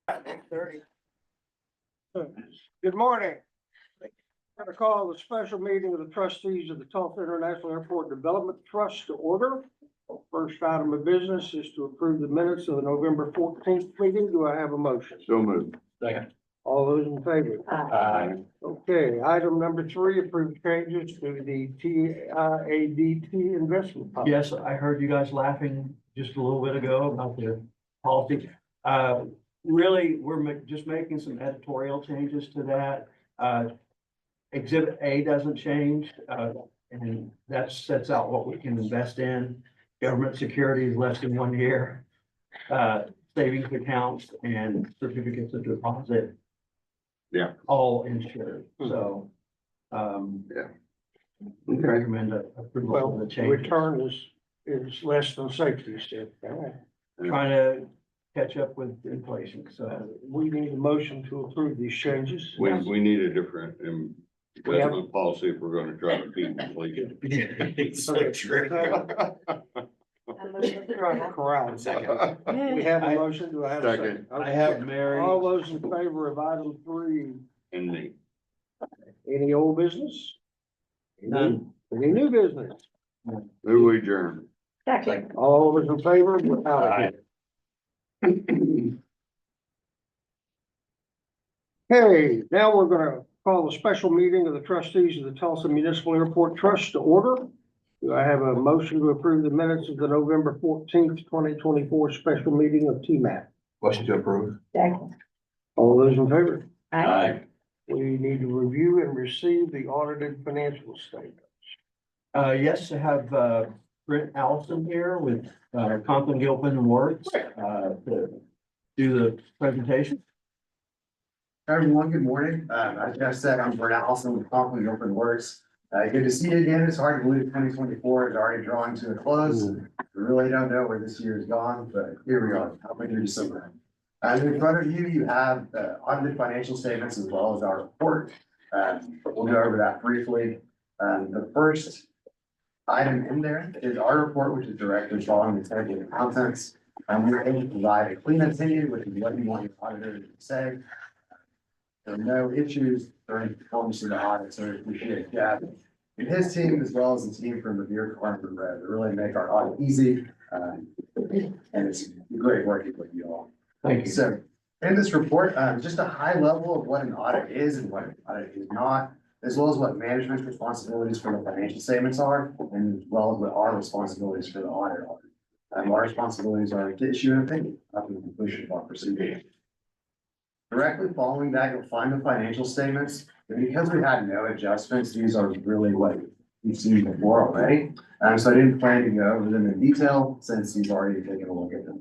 Good morning. I'm going to call the special meeting of the trustees of the Tulsa International Airport Development Trust to order. First item of business is to approve the minutes of the November 14th meeting. Do I have a motion? So moved. Second. All those in favor? Aye. Okay, item number 3, approve changes to the TAIT investment policy. Yes, I heard you guys laughing just a little bit ago about the policy. Really, we're just making some editorial changes to that. Exhibit A doesn't change, and that sets out what we can invest in. Government securities less than 1 year, savings accounts and certificates of deposit. Yeah. All insured, so, we recommend approval Well, of the the change. return is less than safety, so Trying to catch up with inflation, so. we need a motion to approve these changes. We need a different investment policy if we're gonna try to beat inflation. Trying to corral it. We have a motion. Do I have a second? I have Mary. All those in favor of item 3, And me. any old business? None. Any new business? Who we adjourn? Second. All those in favor? We're out of here. Okay, now we're gonna call a special meeting of the trustees of the Tulsa Municipal Airport Trust to order. Do I have a motion to approve the minutes of the November 14th, 2024 special meeting of TMAT? Motion to approve. Second. All those in favor? Aye. We need to review and receive the audited financial statements. Yes, I have, Brent Allison here with, Compton Gilpin Works, to do the presentation. Hi, everyone, good morning. As Jeff said, I'm Brent Allison with Conklin Open Works. Good to see you again. It's hard to believe 2024 is already drawing to a close. We really don't know where this year is gone, but here we are, halfway through December. In front of you, you have audited financial statements as well as our report. We'll go over that briefly. The first item in there is our report, which is directly following the table of contents. We're able to provide a clean opinion, which is what you want your auditor to say. There are no issues during the performance of the audit, so we appreciate Jeff and his team as well as the team from the Beer Department to really make our audit easy. And it's great working with you all. Thank you. So in this report, just a high level of what an audit is and what an audit is not, as well as what management's responsibilities for the financial statements are, and as well as what our responsibilities for the audit are. Our responsibilities are to issue an opinion after the completion of our proceedings. Directly following that, you'll find the financial statements, and because we had no adjustments, these are really what you've seen before already. So I didn't plan to go over them in detail since you've already taken a look at them.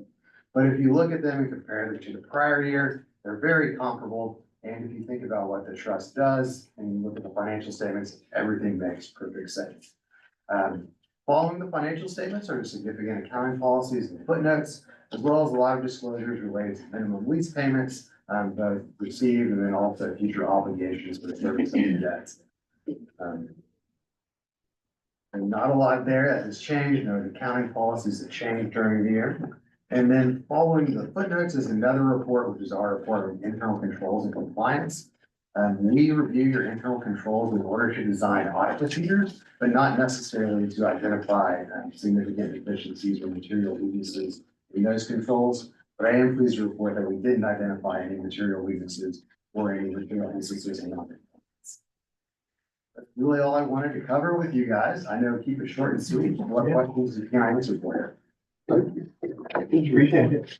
But if you look at them and compare them to the prior year, they're very comparable. And if you think about what the trust does and you look at the financial statements, everything makes perfect sense. Following the financial statements are significant accounting policies and footnotes, as well as a lot of disclosures related to minimum lease payments, both received and then also future obligations for the service of the debts. And not a lot there that has changed, no accounting policies that changed during the year. And then following the footnotes is another report, which is our report on internal controls and compliance. We review your internal controls in order to design audit procedures, but not necessarily to identify significant deficiencies or material weaknesses in those controls. But I am pleased to report that we didn't identify any material weaknesses or any material instances in audit. That's really all I wanted to cover with you guys. I know, keep it short and sweet. What questions can I answer for you? Appreciate it.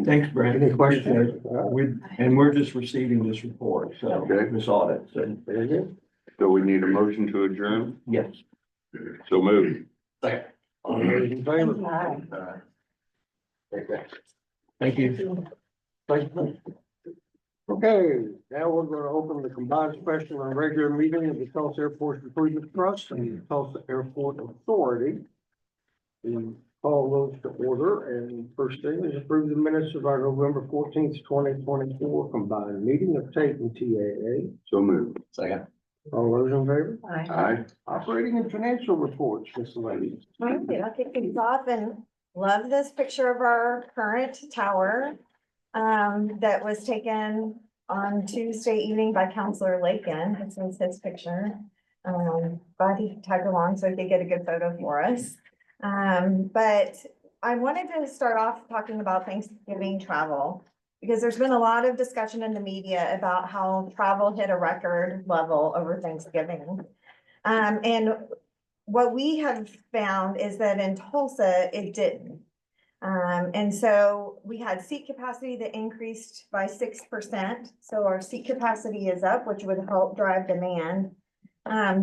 Thanks, Brent. Any questions? We're just receiving this report, so Okay. this audit, so Very good. So we need a motion to adjourn? yes. So moved. All those in favor? Thank you. Thank you. Okay, now we're going to open the combined special and regular meeting of the Tulsa Airport Improvement Trust and the Tulsa Airport Authority. We call those to order, and first thing is approve the minutes of our November 14th, 2024 combined meeting of TAIT and TAA. So moved. Second. All those in favor? Aye. Operating and financial reports, Ms. Lady. I'll kick things off and love this picture of our current tower. that was taken on Tuesday evening by Counselor Lakin. This is his picture. Glad he tagged along so he could get a good photo for us. But I wanted to start off talking about Thanksgiving travel, because there's been a lot of discussion in the media about how travel hit a record level over Thanksgiving. And what we have found is that in Tulsa, it didn't. And so we had seat capacity that increased by 6%. So our seat capacity is up, which would help drive demand.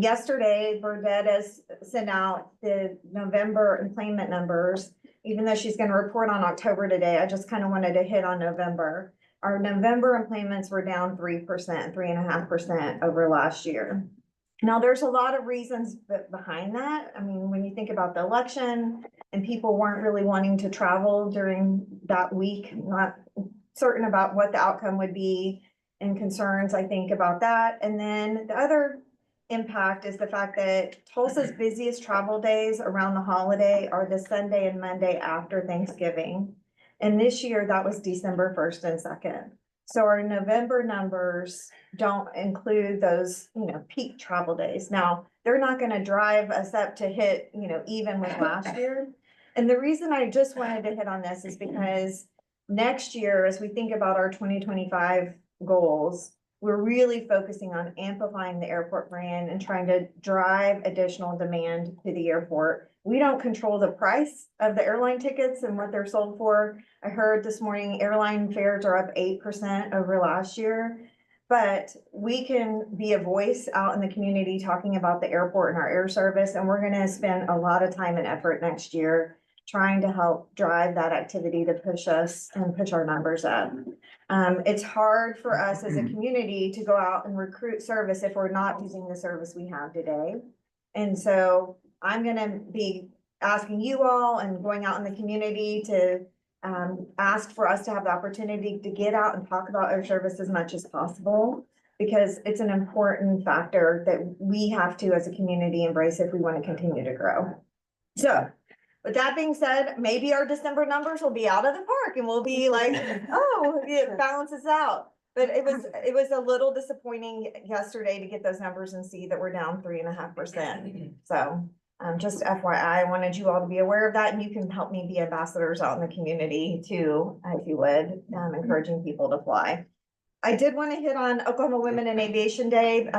Yesterday, Burdette has sent out the November employment numbers, even though she's gonna report on October today. I just kind of wanted to hit on November. Our November employments were down 3%, 3.5% over last year. Now, there's a lot of reasons behind that. I mean, when you think about the election and people weren't really wanting to travel during that week, not certain about what the outcome would be, and concerns, I think, about that. And then the other impact is the fact that Tulsa's busiest travel days around the holiday are the Sunday and Monday after Thanksgiving. And this year that was December 1st and 2nd. So our November numbers don't include those, peak travel days. Now, they're not gonna drive us up to hit, even with last year. And the reason I just wanted to hit on this is because next year, as we think about our 2025 goals, we're really focusing on amplifying the airport brand and trying to drive additional demand to the airport. We don't control the price of the airline tickets and what they're sold for. I heard this morning airline fares are up 8% over last year. But we can be a voice out in the community talking about the airport and our air service. And we're gonna spend a lot of time and effort next year trying to help drive that activity to push us and push our numbers up. It's hard for us as a community to go out and recruit service if we're not using the service we have today. And so I'm gonna be asking you all and going out in the community to ask for us to have the opportunity to get out and talk about air service as much as possible, because it's an important factor that we have to, as a community, embrace if we want to continue to grow. So with that being said, maybe our December numbers will be out of the park and we'll be like, oh, it balances out. But it was a little disappointing yesterday to get those numbers and see that we're down 3.5%. So just FYI, I wanted you all to be aware of that, and you can help me be ambassadors out in the community too, if you would, encouraging people to fly. I did want to hit on Oklahoma Women in Aviation Day.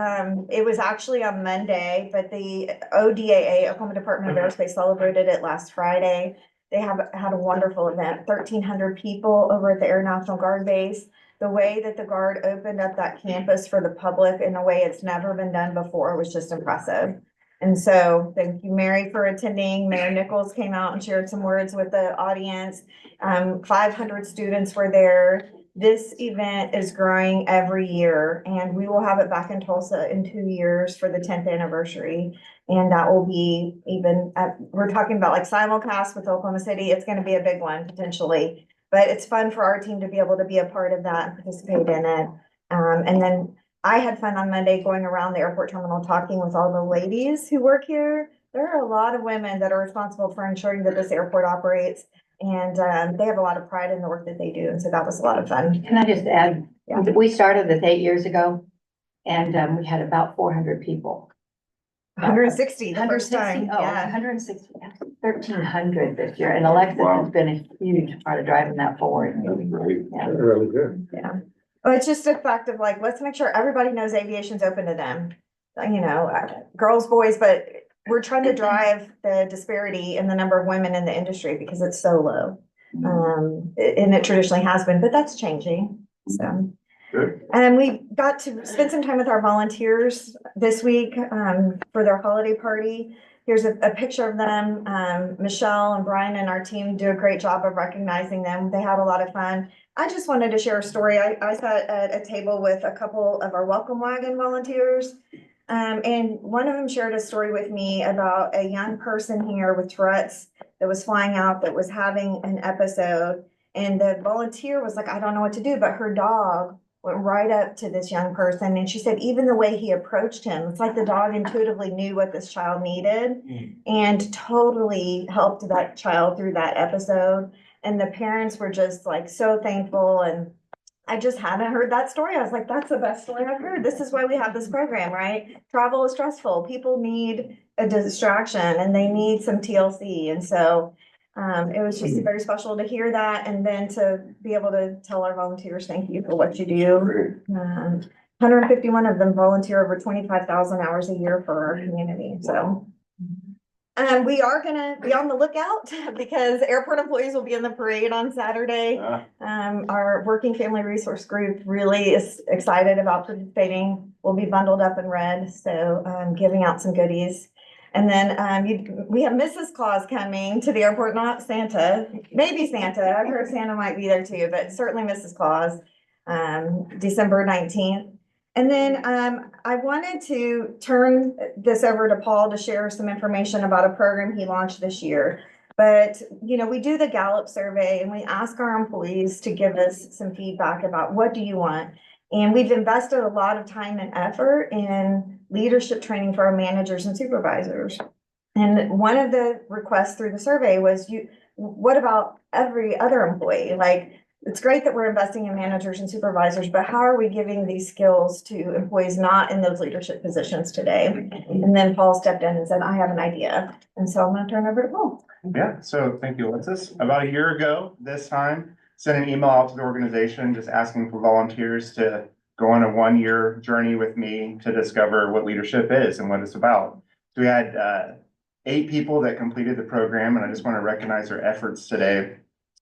It was actually on Monday, but the ODAA, Oklahoma Department of Aerospace, celebrated it last Friday. They had a wonderful event, 1,300 people over at the Air National Guard base. The way that the Guard opened up that campus for the public in a way it's never been done before was just impressive. And so thank you, Mary, for attending. Mayor Nichols came out and shared some words with the audience. 500 students were there. This event is growing every year, and we will have it back in Tulsa in 2 years for the 10th anniversary. And that will be we're talking about like simulcast with Oklahoma City. It's going to be a big one potentially, but it's fun for our team to be able to be a part of that and participate in it. And then I had fun on Monday going around the airport terminal talking with all the ladies who work here. There are a lot of women that are responsible for ensuring that this airport operates. And they have a lot of pride in the work that they do. And so that was a lot of fun. Can I just add, Yeah. we started this 8 years ago and we had about 400 people. 160 the first 160, time. oh, Yeah. 160, 1,300 this year. And Alexa has been a huge part of driving that forward. Great. Yeah. Really good. Yeah. Well, it's just a fact of like, let's make sure everybody knows aviation's open to them. Girls, boys, but we're trying to drive the disparity in the number of women in the industry because it's so low. And it traditionally has been, but that's changing. So. Good. And we got to spend some time with our volunteers this week for their holiday party. Here's a picture of them. Michelle and Brian and our team do a great job of recognizing them. They had a lot of fun. I just wanted to share a story. I sat at a table with a couple of our Welcome Wagon volunteers. And one of them shared a story with me about a young person here with Tourette's that was flying out that was having an episode. And the volunteer was like, I don't know what to do, but her dog went right up to this young person. And she said, even the way he approached him, it's like the dog intuitively knew what this child needed and totally helped that child through that episode. and the parents were just like so thankful, and I just hadn't heard that story. I was like, that's the best story I've heard. This is why we have this program, right? Travel is stressful. People need a distraction and they need some TLC. And so it was just very special to hear that, and then to be able to tell our volunteers, thank you for what you do. 151 of them volunteer over 25,000 hours a year for our community, so. We are gonna be on the lookout because airport employees will be in the parade on Saturday. Our working family resource group really is excited about participating. We'll be bundled up in red, so giving out some goodies. And then we have Mrs. Claus coming to the airport, not Santa, maybe Santa. I've heard Santa might be there too, but certainly Mrs. Claus, December 19th. And then I wanted to turn this over to Paul to share some information about a program he launched this year. But, you know, we do the Gallup survey and we ask our employees to give us some feedback about what do you want. And we've invested a lot of time and effort in leadership training for our managers and supervisors. And one of the requests through the survey was, what about every other employee? Like, it's great that we're investing in managers and supervisors, but how are we giving these skills to employees not in those leadership positions today? And then Paul stepped in and said, I have an idea. And so I'm going to turn over to Paul. Yeah, so thank you, Alexis. About a year ago, this time, sent an email out to the organization just asking for volunteers to go on a 1-year journey with me to discover what leadership is and what it's about. So we had 8 people that completed the program, and I just want to recognize their efforts today.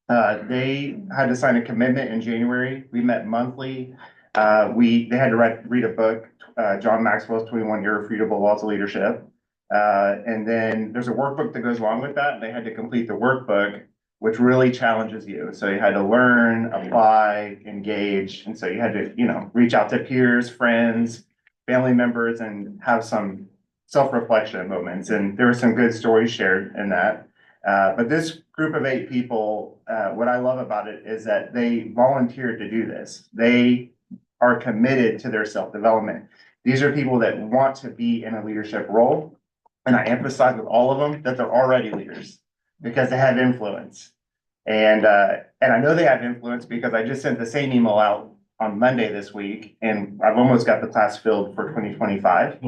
They had to sign a commitment in January. We met monthly. They had to read a book, John Maxwell's 21 Irrefutable Laws of Leadership. And then there's a workbook that goes along with that. They had to complete the workbook, which really challenges you. So you had to learn, apply, engage. And so you had to, reach out to peers, friends, family members, and have some self-reflection moments. And there were some good stories shared in that. But this group of 8 people, what I love about it is that they volunteered to do this. They are committed to their self-development. These are people that want to be in a leadership role. And I emphasize with all of them that they're already leaders because they have influence. And I know they have influence because I just sent the same email out on Monday this week, and I've almost got the class filled for 2025.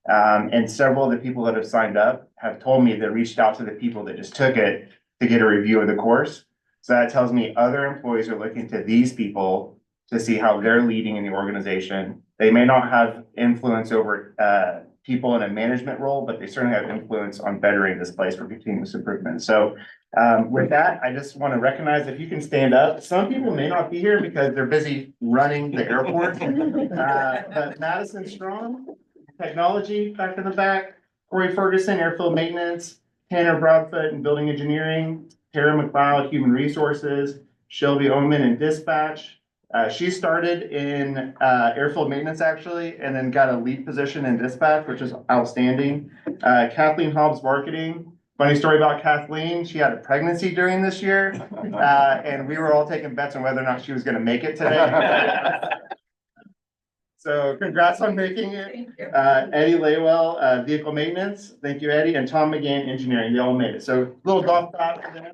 And several of the people that have signed up have told me they reached out to the people that just took it to get a review of the course. So that tells me other employees are looking to these people to see how they're leading in the organization. They may not have influence over people in a management role, but they certainly have influence on bettering this place for continuous improvement. So with that, I just want to recognize if you can stand up. Some people may not be here because they're busy running the airport. But Madison Strong, Technology, back in the back. Corey Ferguson, Airfield Maintenance. Tanner Broadfoot in Building Engineering. Tara McLeod, Human Resources. Shelby Oman in Dispatch. She started in airfield maintenance actually, and then got a lead position in dispatch, which is outstanding. Kathleen Hobbs, marketing. Funny story about Kathleen, she had a pregnancy during this year, and we were all taking bets on whether or not she was going to make it today. So congrats on making it. Eddie Laywell, vehicle maintenance. Thank you, Eddie, and Tom McGann, engineering. They all made it. So little golf clap for them.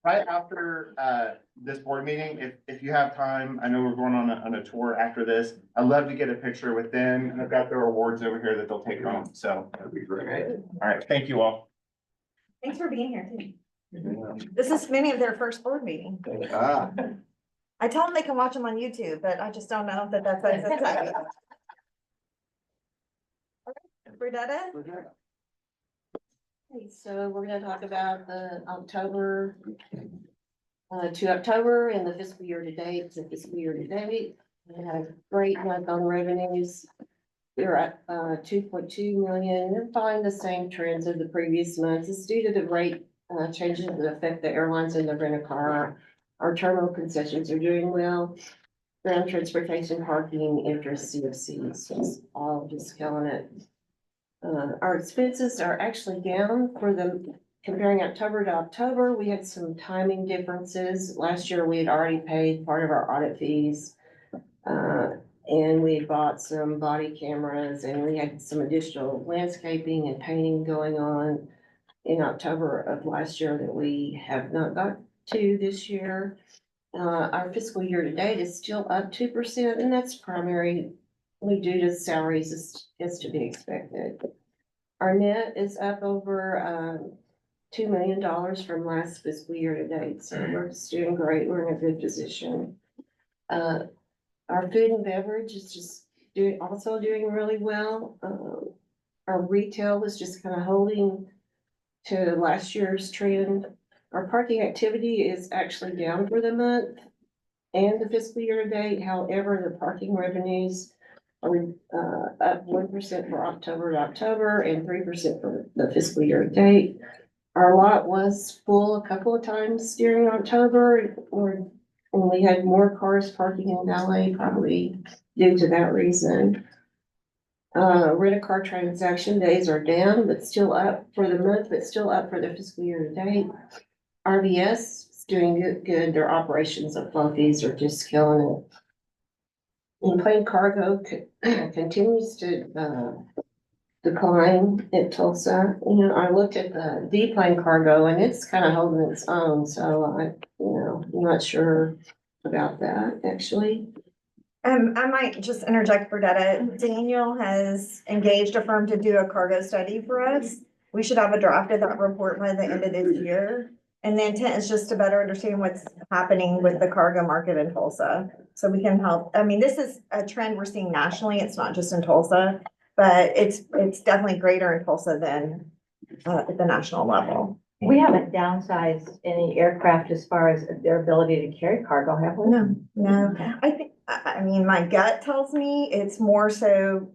Right after this board meeting, if you have time, I know we're going on a tour after this. I'd love to get a picture with them, and I've got their awards over here that they'll take home. So That'd be great. all right, thank you all. Thanks for being here too. This is many of their first board meeting. I tell them they can watch them on YouTube, but I just don't know that that's as exciting. Bernetta? Okay, so we're gonna talk about the October to October and the fiscal year to date, so fiscal year to date. We had a great month on revenues. We were at 2.2 million, and find the same trends of the previous months. It's due to the rate changes that affect the airlines and the rent-a-car. Our terminal concessions are doing well. Ground transportation, parking, interest, CFCs, it's all just killing it. Our expenses are actually down for the, comparing October to October. We had some timing differences. Last year, we had already paid part of our audit fees. And we had bought some body cameras, and we had some additional landscaping and painting going on. in October of last year that we have not got to this year. Our fiscal year to date is still up 2%, and that's primarily due to salaries is to be expected. Our net is up over $2 million from last fiscal year to date, so we're just doing great. We're in a good position. Our food and beverage is just also doing really well. Our retail was just kind of holding to last year's trend. Our parking activity is actually down for the month and the fiscal year to date. However, the parking revenues are up 1% for October to October and 3% for the fiscal year to date. Our lot was full a couple of times during October, when we had more cars parking in valet, probably due to that reason. Rent-a-car transaction days are down, but still up for the month, but still up for the fiscal year to date. RVS is doing good. Their operations of flow fees are just killing it. And plane cargo continues to decline at Tulsa. You know, I looked at the plane cargo and it's kind of holding its own, so I'm not sure about that, actually. I might just interject for data. Daniel has engaged a firm to do a cargo study for us. We should have a draft of that report by the end of this year. And the intent is just to better understand what's happening with the cargo market in Tulsa. So we can help. I mean, this is a trend we're seeing nationally. It's not just in Tulsa, but it's definitely greater in Tulsa than at the national level. We haven't downsized any aircraft as far as their ability to carry cargo, have we? No. I mean, my gut tells me it's more so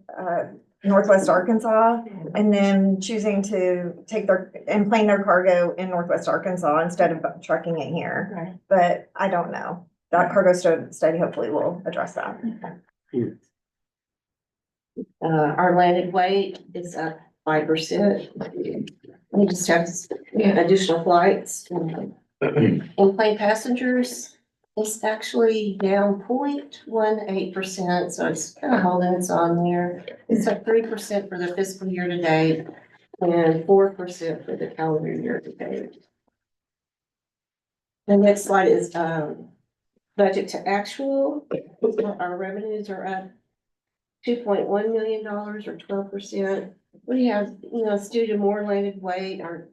Northwest Arkansas and then choosing to take and plane their cargo in Northwest Arkansas instead of trucking it here. Right. But I don't know. That cargo study hopefully will address that. Our landed weight is up 5%. We just have additional flights. In plane passengers, it's actually down 0.18%, so it's kind of holding its own there. It's up 3% for the fiscal year to date and 4% for the calendar year to date. The next slide is budget to actual. Our revenues are up $2.1 million or 12%. We have, it's due to more landed weight. Our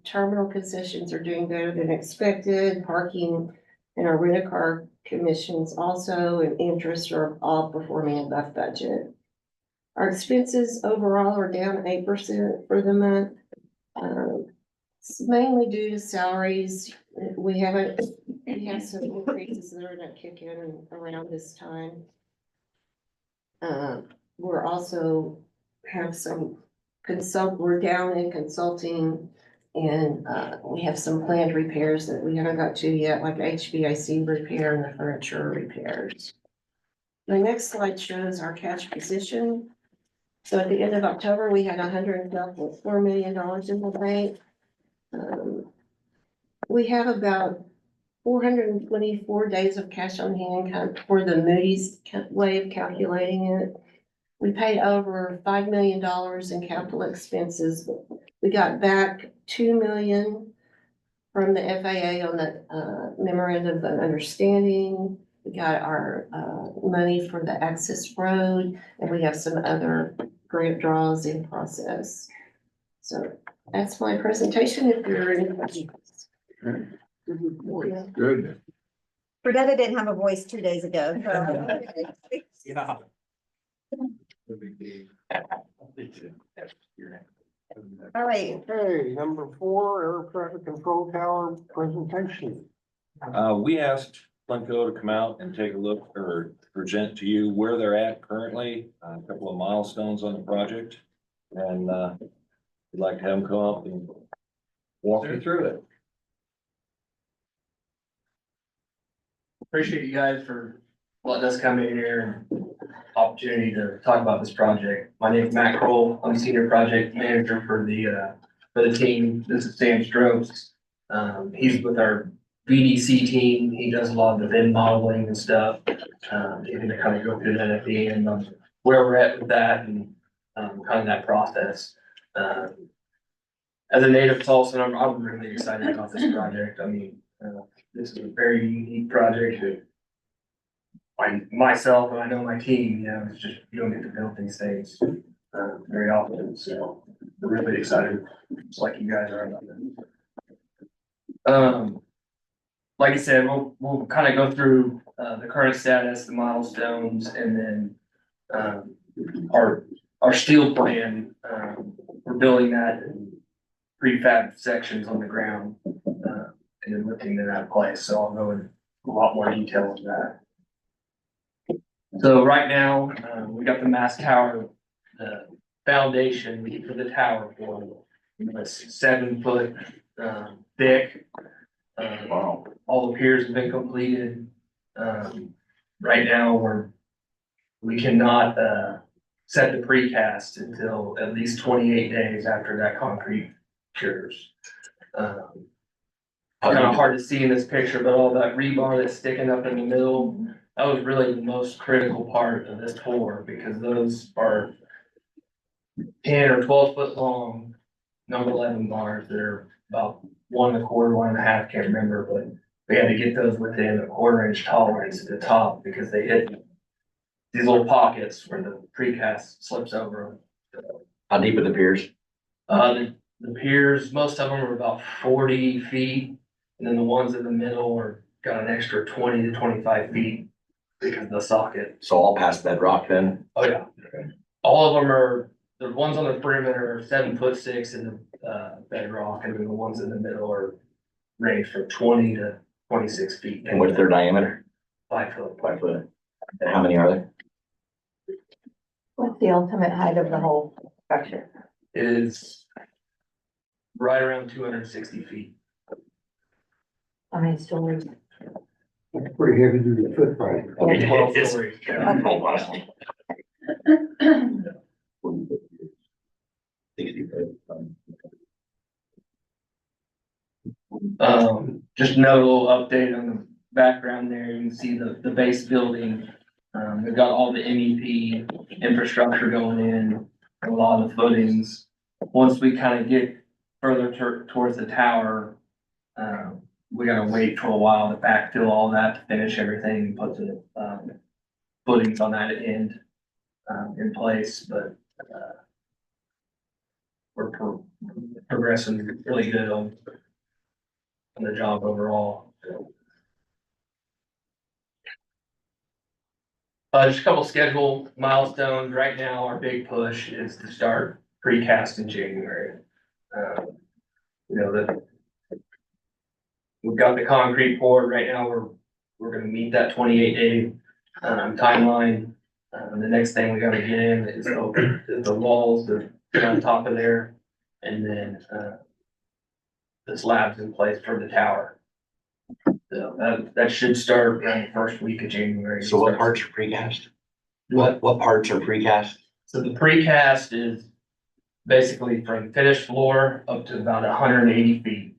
terminal concessions are doing better than expected. Parking and our rent-a-car commissions also and interest are all performing above budget. Our expenses overall are down 8% for the month. It's mainly due to salaries. We have some increases that are gonna kick in around this time. We're also have some we're down in consulting and we have some planned repairs that we haven't got to yet, like HVAC repair and the furniture repairs. The next slide shows our cash position. So at the end of October, we had $112.4 million in the bank. We have about 424 days of cash on hand for the Moody's way of calculating it. We paid over $5 million in capital expenses. We got back $2 million from the FAA on the memorandum of understanding. We got our money for the access road, and we have some other grant draws in process. So that's my presentation. If there are any questions. Good report. Good. Burdetta didn't have a voice 2 days ago. So. Yeah. All right. Okay, number 4, air traffic control tower presentation. We asked Plenco to come out and take a look or present to you where they're at currently, a couple of milestones on the project. And we'd like to have them come up and walk you through it. Appreciate you guys for letting us come in here and opportunity to talk about this project. My name is Matt Kroll. I'm Senior Project Manager for the team. This is Sam Strokes. He's with our VDC team. He does a lot of the VIN modeling and stuff. He's gonna kind of go through that at the end on where we're at with that and kind of that process. as a native Tulsan, I'm really excited about this project. I mean, this is a very unique project that myself, and I know my team, you know, it's just, you don't get to build these things, very often, so we're really excited, just like you guys are about that. Like I said, we'll kind of go through, the current status, the milestones, and then, our steel plan, we're building that in prefab sections on the ground, and then lifting it out of place, so I'll go in a lot more detail on that. So right now, we got the mast tower, the foundation for the tower for, it's 7 foot, thick. All the piers have been completed. Right now, we cannot, set the precast until at least 28 days after that concrete cures. Kind of hard to see in this picture, but all that rebar that's sticking up in the middle, that was really the most critical part of this pour, because those are 10 or 12 foot long, number 11 bars that are about 1.25, 1.5, can't remember, but we had to get those within a 1/4 inch tolerance at the top, because they hit these little pockets where the precast slips over them. How deep are the piers? The piers, most of them are about 40 feet, and then the ones in the middle are got an extra 20 to 25 feet because of the socket. So all past bedrock then? Oh, yeah. All of them are, the ones on the perimeter are 7'6" in the bedrock, and then the ones in the middle are range from 20 to 26 feet. And what's their diameter? 5 foot. 5 foot. And how many are there? What's the ultimate height of the whole structure? It is right around 260 feet. How many stories? It's pretty heavy duty footprint. 12 It's- stories. Okay. Wow. 60 foot. Just another little update on the background there. You can see the base building. We've got all the MEP infrastructure going in, a lot of the footings. Once we kind of get further towards the tower, we gotta wait for a while to backfill all that, to finish everything, and put the, footings on that end, in place, but, we're progressing really good on the job overall. Just a couple schedule milestones. Right now, our big push is to start precast in January. You know, we've got the concrete poured. Right now, we're gonna meet that 28-day timeline. The next thing we gotta get in is the walls that are on top of there, and then the slabs in place for the tower. So that should start around the first week of January. So what parts are precast? What? What parts are precast? So the precast is basically from finished floor up to about 180 feet.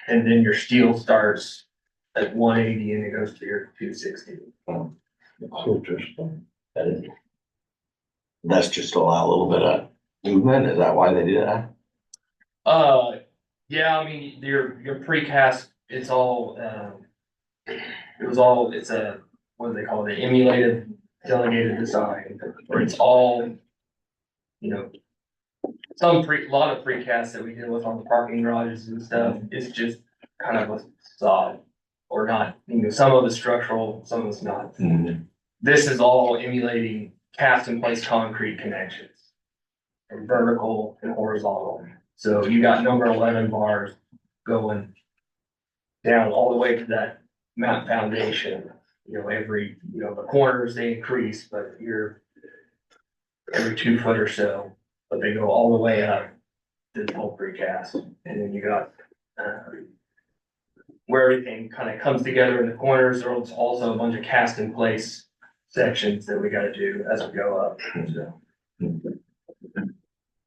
And then your steel starts at 180 and it goes to your 260. That is. That's just to allow a little bit of movement, is that why they do that? Yeah, I mean, your precast, it's all, it's a, what do they call it, emulated, delegated design, where it's all, you know, a lot of precast that we deal with on the parking garages and stuff, is just kind of a sod, or not, you know, some of it's structural, some of it's not. This is all emulating cast in place concrete connections, from vertical and horizontal. So you got number 11 bars going down all the way to that mat foundation. You know, the corners they increase, but you're every 2 foot or so, but they go all the way up to the whole precast. And then you got, where everything kind of comes together in the corners, there's also a bunch of cast in place sections that we gotta do as we go up. So.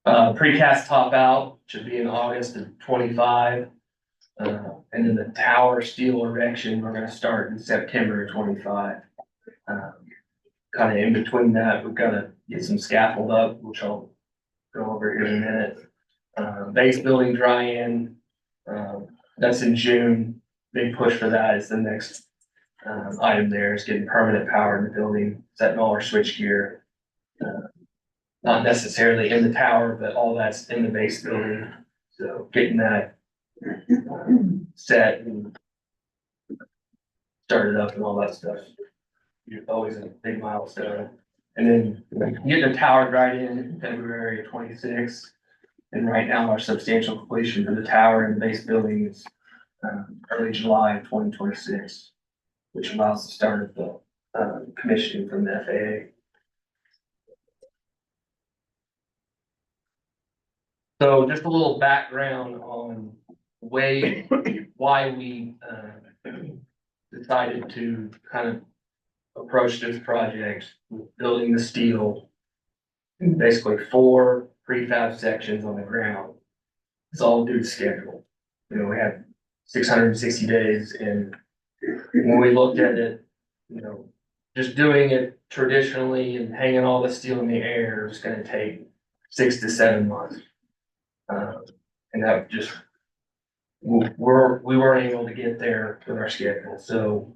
Precast top out should be in August of 25. And then the tower steel erection, we're gonna start in September of 25. Kind of in between that, we've gotta get some scaffold up, which I'll go over here in a minute. Base building dry-in, that's in June. Big push for that is the next item there is getting permanent power in the building, setting all our switch gear. Not necessarily in the tower, but all that's in the base building. So getting that set and started up and all that stuff. Always a big milestone. And then getting the tower right in February of 26. And right now our substantial completion for the tower and the base building is early July of 2026, which allows the start of the commissioning from the FAA. So just a little background on why we decided to kind of approach this project, building the steel. Basically 4 prefab sections on the ground. It's all due to schedule. You know, we had 660 days, and when we looked at it, you know, just doing it traditionally and hanging all the steel in the air is gonna take 6 to 7 months. And that just, we weren't able to get there with our schedule, so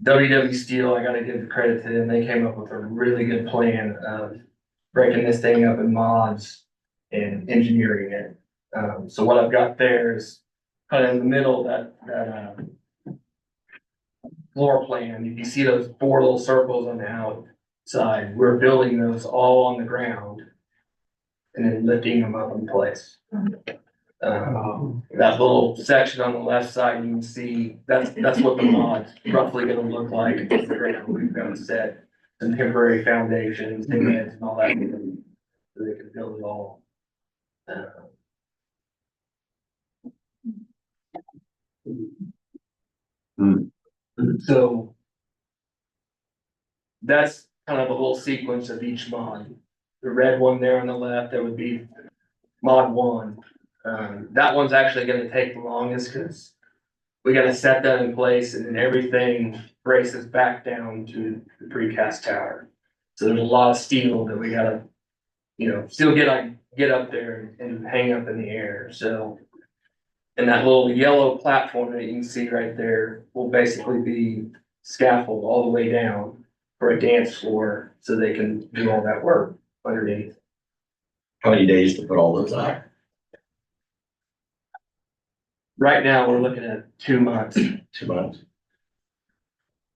WW Steel, I gotta give the credit to them, they came up with a really good plan of breaking this thing up in mods and engineering it. So what I've got there is kind of in the middle, that floor plan, if you see those 4 little circles on the outside, we're building those all on the ground and then lifting them up in place. That little section on the left side, you can see, that's what the mod's roughly gonna look like. We've got to set some temporary foundations, heads and all that, so they can build it all. So that's kind of a little sequence of each mod. The red one there on the left, that would be mod 1. That one's actually gonna take the longest because we gotta set that in place and then everything braces back down to the precast tower. So there's a lot of steel that we gotta, you know, still get up there and hang up in the air, so. And that little yellow platform that you can see right there will basically be scaffold all the way down for a dance floor, so they can do all that work underneath. How many days to put all those out? Right now, we're looking at 2 months 2 months?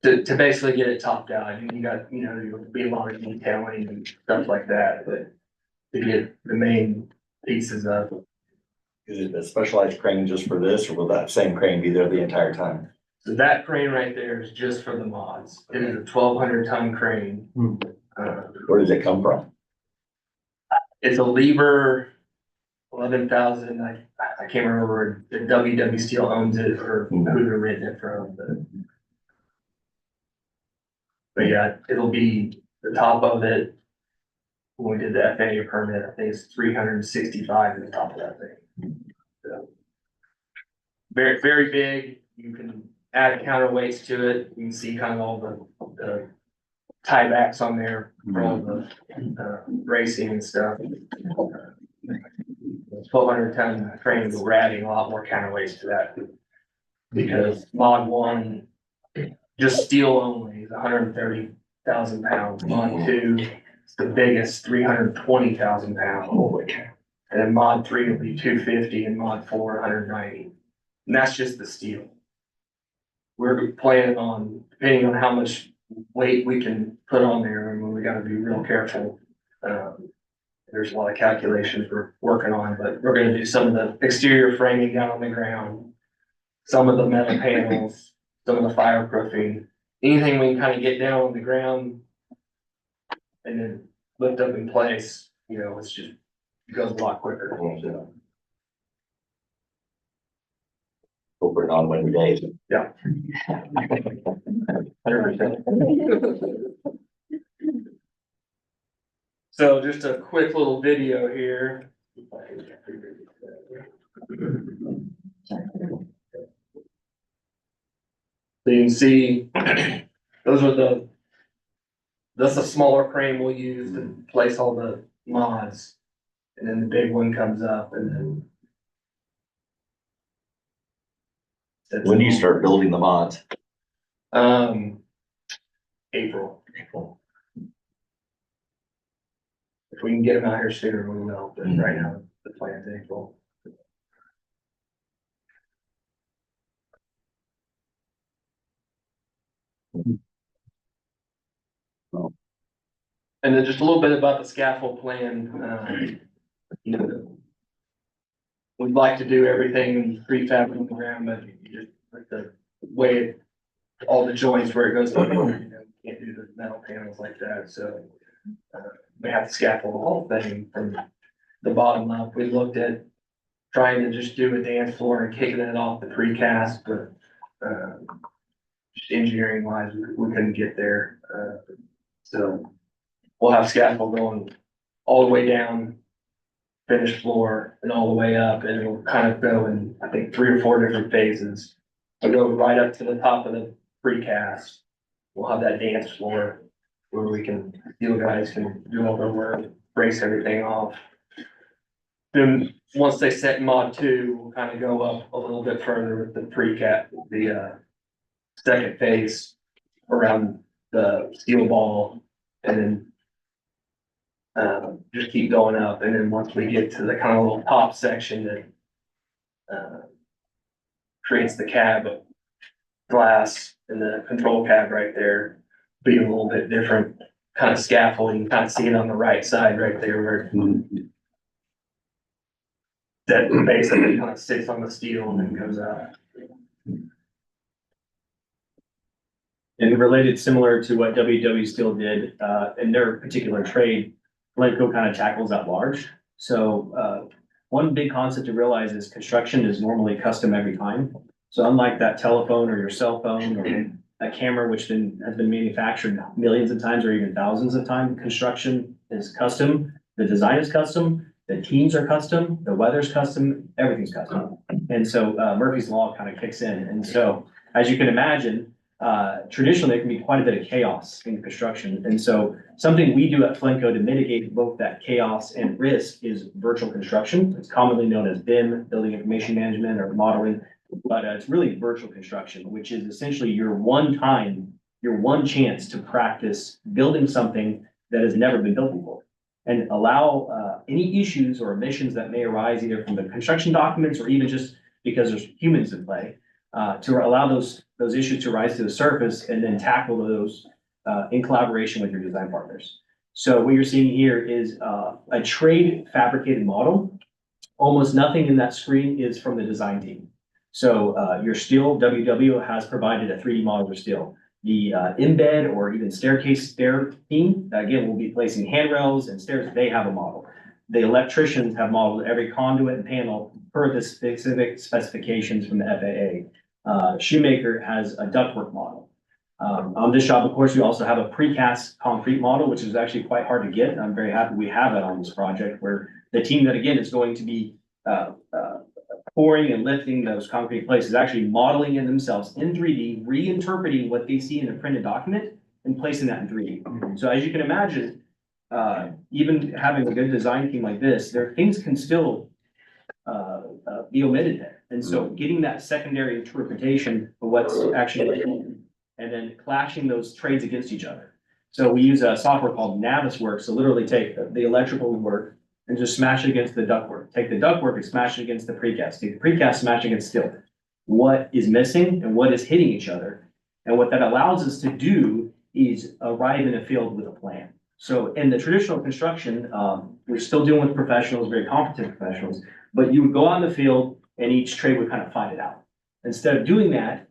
to basically get it topped out. You got, you know, there'll be a lot of detailing and stuff like that, but to get the main pieces of. Is it a specialized crane just for this, or will that same crane be there the entire time? So that crane right there is just for the mods. It is a 1,200-ton crane. Where does it come from? It's a lever, 11,000. I can't remember if WW Steel owns it or who they're renting it from, but yeah, it'll be the top of it. When we did the FAA permit, I think it's 365 at the top of that thing. So, very, very big. You can add counterweights to it. You can see kind of all the tiebacks on there for all the racing and stuff. 1,200-ton crane, but we're adding a lot more counterweights to that because mod 1, just steel only, is 130,000 pounds. Mod 2, it's the biggest, 320,000 pounds. Holy cow. And then mod 3 will be 250 and mod 4, 190. And that's just the steel. We're planning on, depending on how much weight we can put on there, and we gotta be real careful. There's a lot of calculations we're working on, but we're gonna do some of the exterior framing down on the ground, some of the metal panels, some of the fireproofing, anything we can kind of get down on the ground and then lift up in place, you know, it's just, it goes a lot quicker. So, Hope we're not windy days. yeah. 100%. So just a quick little video here. So you can see, that's a smaller crane we'll use to place all the mods. and then the big one comes up and then. When do you start building the mods? April. If we can get them out here sooner, we will, but right now, the plan's April. And then just a little bit about the scaffold plan, you know. We'd like to do everything prefab on the ground, but just like the way all the joints where it goes, you know, can't do the metal panels like that, so. We have to scaffold the whole thing from the bottom up. We looked at trying to just do a dance floor and kicking it off the precast, but, just engineering wise, we couldn't get there. So we'll have scaffold going all the way down, finished floor and all the way up, and it'll kind of go in, I think, 3 or 4 different phases. We'll go right up to the top of the precast. We'll have that dance floor where we can, steel guys can do all their work, brace everything off. Then, once they set mod 2, we'll kind of go up a little bit further with the precast, the second phase around the steel ball, and then just keep going up, and then once we get to the kind of little top section that creates the cab glass and the control cab right there, be a little bit different kind of scaffolding. You kind of see it on the right side right there where that basically kind of sits on the steel and then goes out. And related similar to what WW Steel did in their particular trade, Glencoe kind of tackles that large. So one big concept to realize is construction is normally custom every time. So unlike that telephone or your cell phone or a camera, which has been manufactured millions of times or even thousands of times, construction is custom. The design is custom. The teams are custom. The weather's custom. Everything's custom. And so Murphy's Law kind of kicks in. And so as you can imagine, traditionally, there can be quite a bit of chaos in construction. And so something we do at Glencoe to mitigate both that chaos and risk is virtual construction. It's commonly known as BIM, Building Information Management, or modeling. But it's really virtual construction, which is essentially your one chance to practice building something that has never been built before, and allow any issues or omissions that may arise either from the construction documents or even just because there's humans in play, to allow those issues to rise to the surface and then tackle those in collaboration with your design partners. So what you're seeing here is a trade fabricated model. Almost nothing in that screen is from the design team. So your steel, WW has provided a 3D model of steel. The embed or even staircase stair team, again, will be placing handrails and stairs. They have a model. The electricians have modeled every conduit and panel per the specific specifications from the FAA. Shoemaker has a ductwork model. On this job, of course, we also have a precast concrete model, which is actually quite hard to get. And I'm very happy we have it on this project, where the team that again is going to be pouring and lifting those concrete places, actually modeling it themselves in 3D, reinterpreting what they see in a printed document and placing that in 3D. So as you can imagine, even having a good design team like this, things can still be omitted there. And so getting that secondary interpretation of what's actually, and then clashing those trades against each other. So we use a software called Navisworks to literally take the electrical work and just smash it against the ductwork. Take the ductwork and smash it against the precast. Take the precast, smash it against steel. What is missing and what is hitting each other. And what that allows us to do is arrive in a field with a plan. So in the traditional construction, we're still dealing with professionals, very competent professionals, but you would go out in the field and each trade would kind of fight it out. Instead of doing that,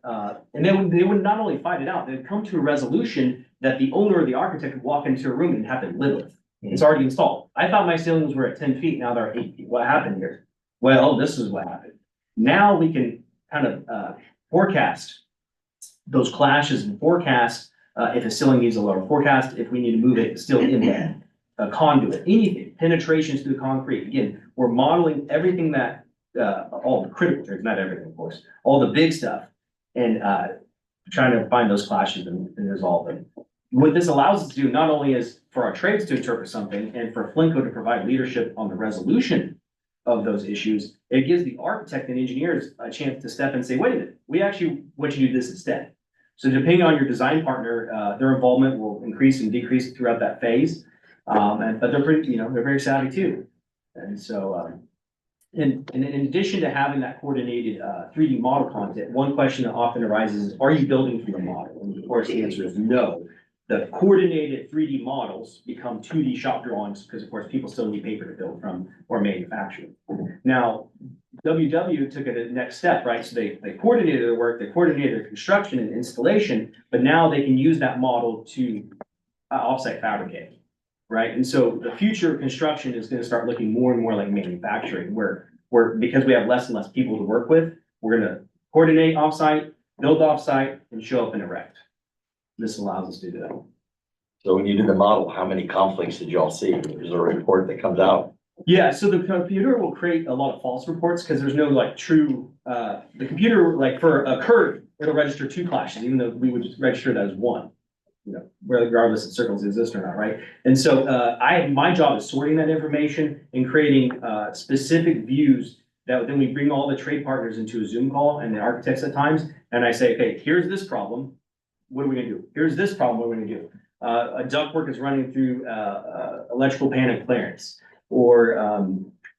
and they would not only fight it out, they'd come to a resolution that the owner or the architect would walk into a room and have to live with. It's already installed. I thought my ceilings were at 10 feet, now they're 8 feet. What happened here? Well, this is what happened. Now we can kind of forecast those clashes and forecast if a ceiling needs a lower forecast, if we need to move it still in a conduit, anything, penetrations through the concrete. Again, we're modeling everything that, all the critical things, not everything, of course, all the big stuff, and trying to find those clashes and resolve them. what this allows us to do not only is for our trades to interpret something and for Flinko to provide leadership on the resolution of those issues, it gives the architect and engineers a chance to step in and say, wait a minute, we actually want you to do this instead. So depending on your design partner, their involvement will increase and decrease throughout that phase. But they're pretty, they're very savvy too. And so, and in addition to having that coordinated 3D model content, one question that often arises is, are you building from the model? And of course, the answer is no. The coordinated 3D models become 2D shop drawings because of course people still need paper to build from or manufacture. Now, WW took it a next step, right? So they coordinated their work, they coordinated their construction and installation, but now they can use that model to offsite fabricate, right? And so the future of construction is gonna start looking more and more like manufacturing, where because we have less and less people to work with, we're gonna coordinate offsite, build offsite, and show up and erect. This allows us to do that. So when you did the model, how many conflicts did y'all see? Is there a report that comes out? Yeah, so the computer will create a lot of false reports because there's no like true, the computer, like for a curve, it'll register 2 clashes, even though we would just register that as 1. Regardless if circles exist or not, right? And so my job is sorting that information and creating specific views that then we bring all the trade partners into a Zoom call and the architects at times, and I say, okay, here's this problem. What are we gonna do? Here's this problem, what are we gonna do? A ductwork is running through electrical pan and clearance, or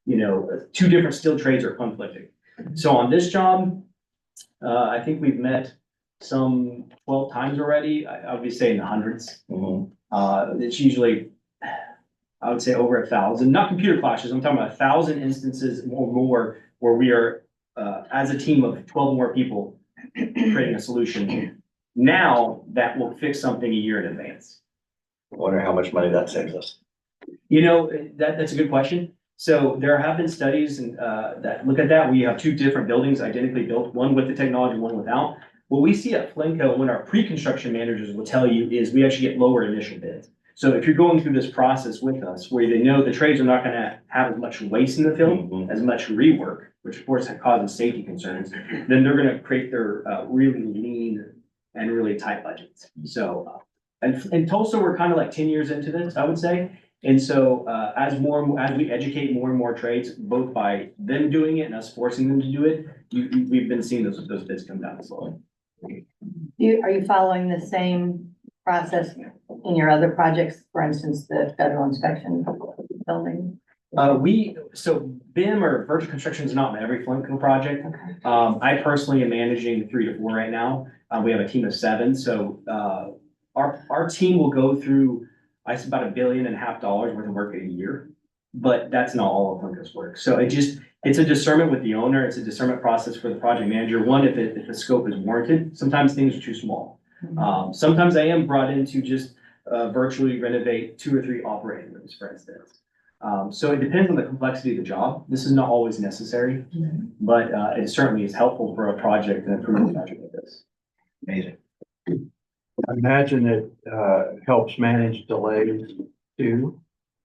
2 different steel trades are conflicting. So on this job, I think we've met some 12 times already. I would be saying the hundreds. It's usually, I would say over 1,000, not computer clashes. I'm talking about 1,000 instances or more where we are, as a team of 12 more people, creating a solution. Now that will fix something a year in advance. I wonder how much money that saves us. That's a good question. So there have been studies and that look at that. We have 2 different buildings identically built, one with the technology, one without. What we see at Flinko, when our pre-construction managers will tell you, is we actually get lower initial bids. So if you're going through this process with us, where they know the trades are not gonna have as much waste in the field, as much rework, which of course causes safety concerns, then they're gonna create their really lean and really tight budgets. So, and Tulsa, we're kind of like 10 years into this, I would say. And so, as we educate more and more trades, both by them doing it and us forcing them to do it, we've been seeing those bids come down slowly. Are you following the same process in your other projects, for instance, the federal inspection building? So BIM or virtual construction is not in every Flinko project. Okay. I personally am managing 3 to 4 right now. We have a team of 7, so our team will go through, I say, about $1.5 billion worth of work a year, but that's not all of Flinko's work. So it's a discernment with the owner. It's a discernment process for the project manager. One, if the scope is warranted. Sometimes things are too small. Sometimes I am brought in to just virtually renovate 2 or 3 operating rooms, for instance. So it depends on the complexity of the job. This is not always necessary, but it certainly is helpful for a project and improvement project like this. Amazing. I imagine it helps manage delays too.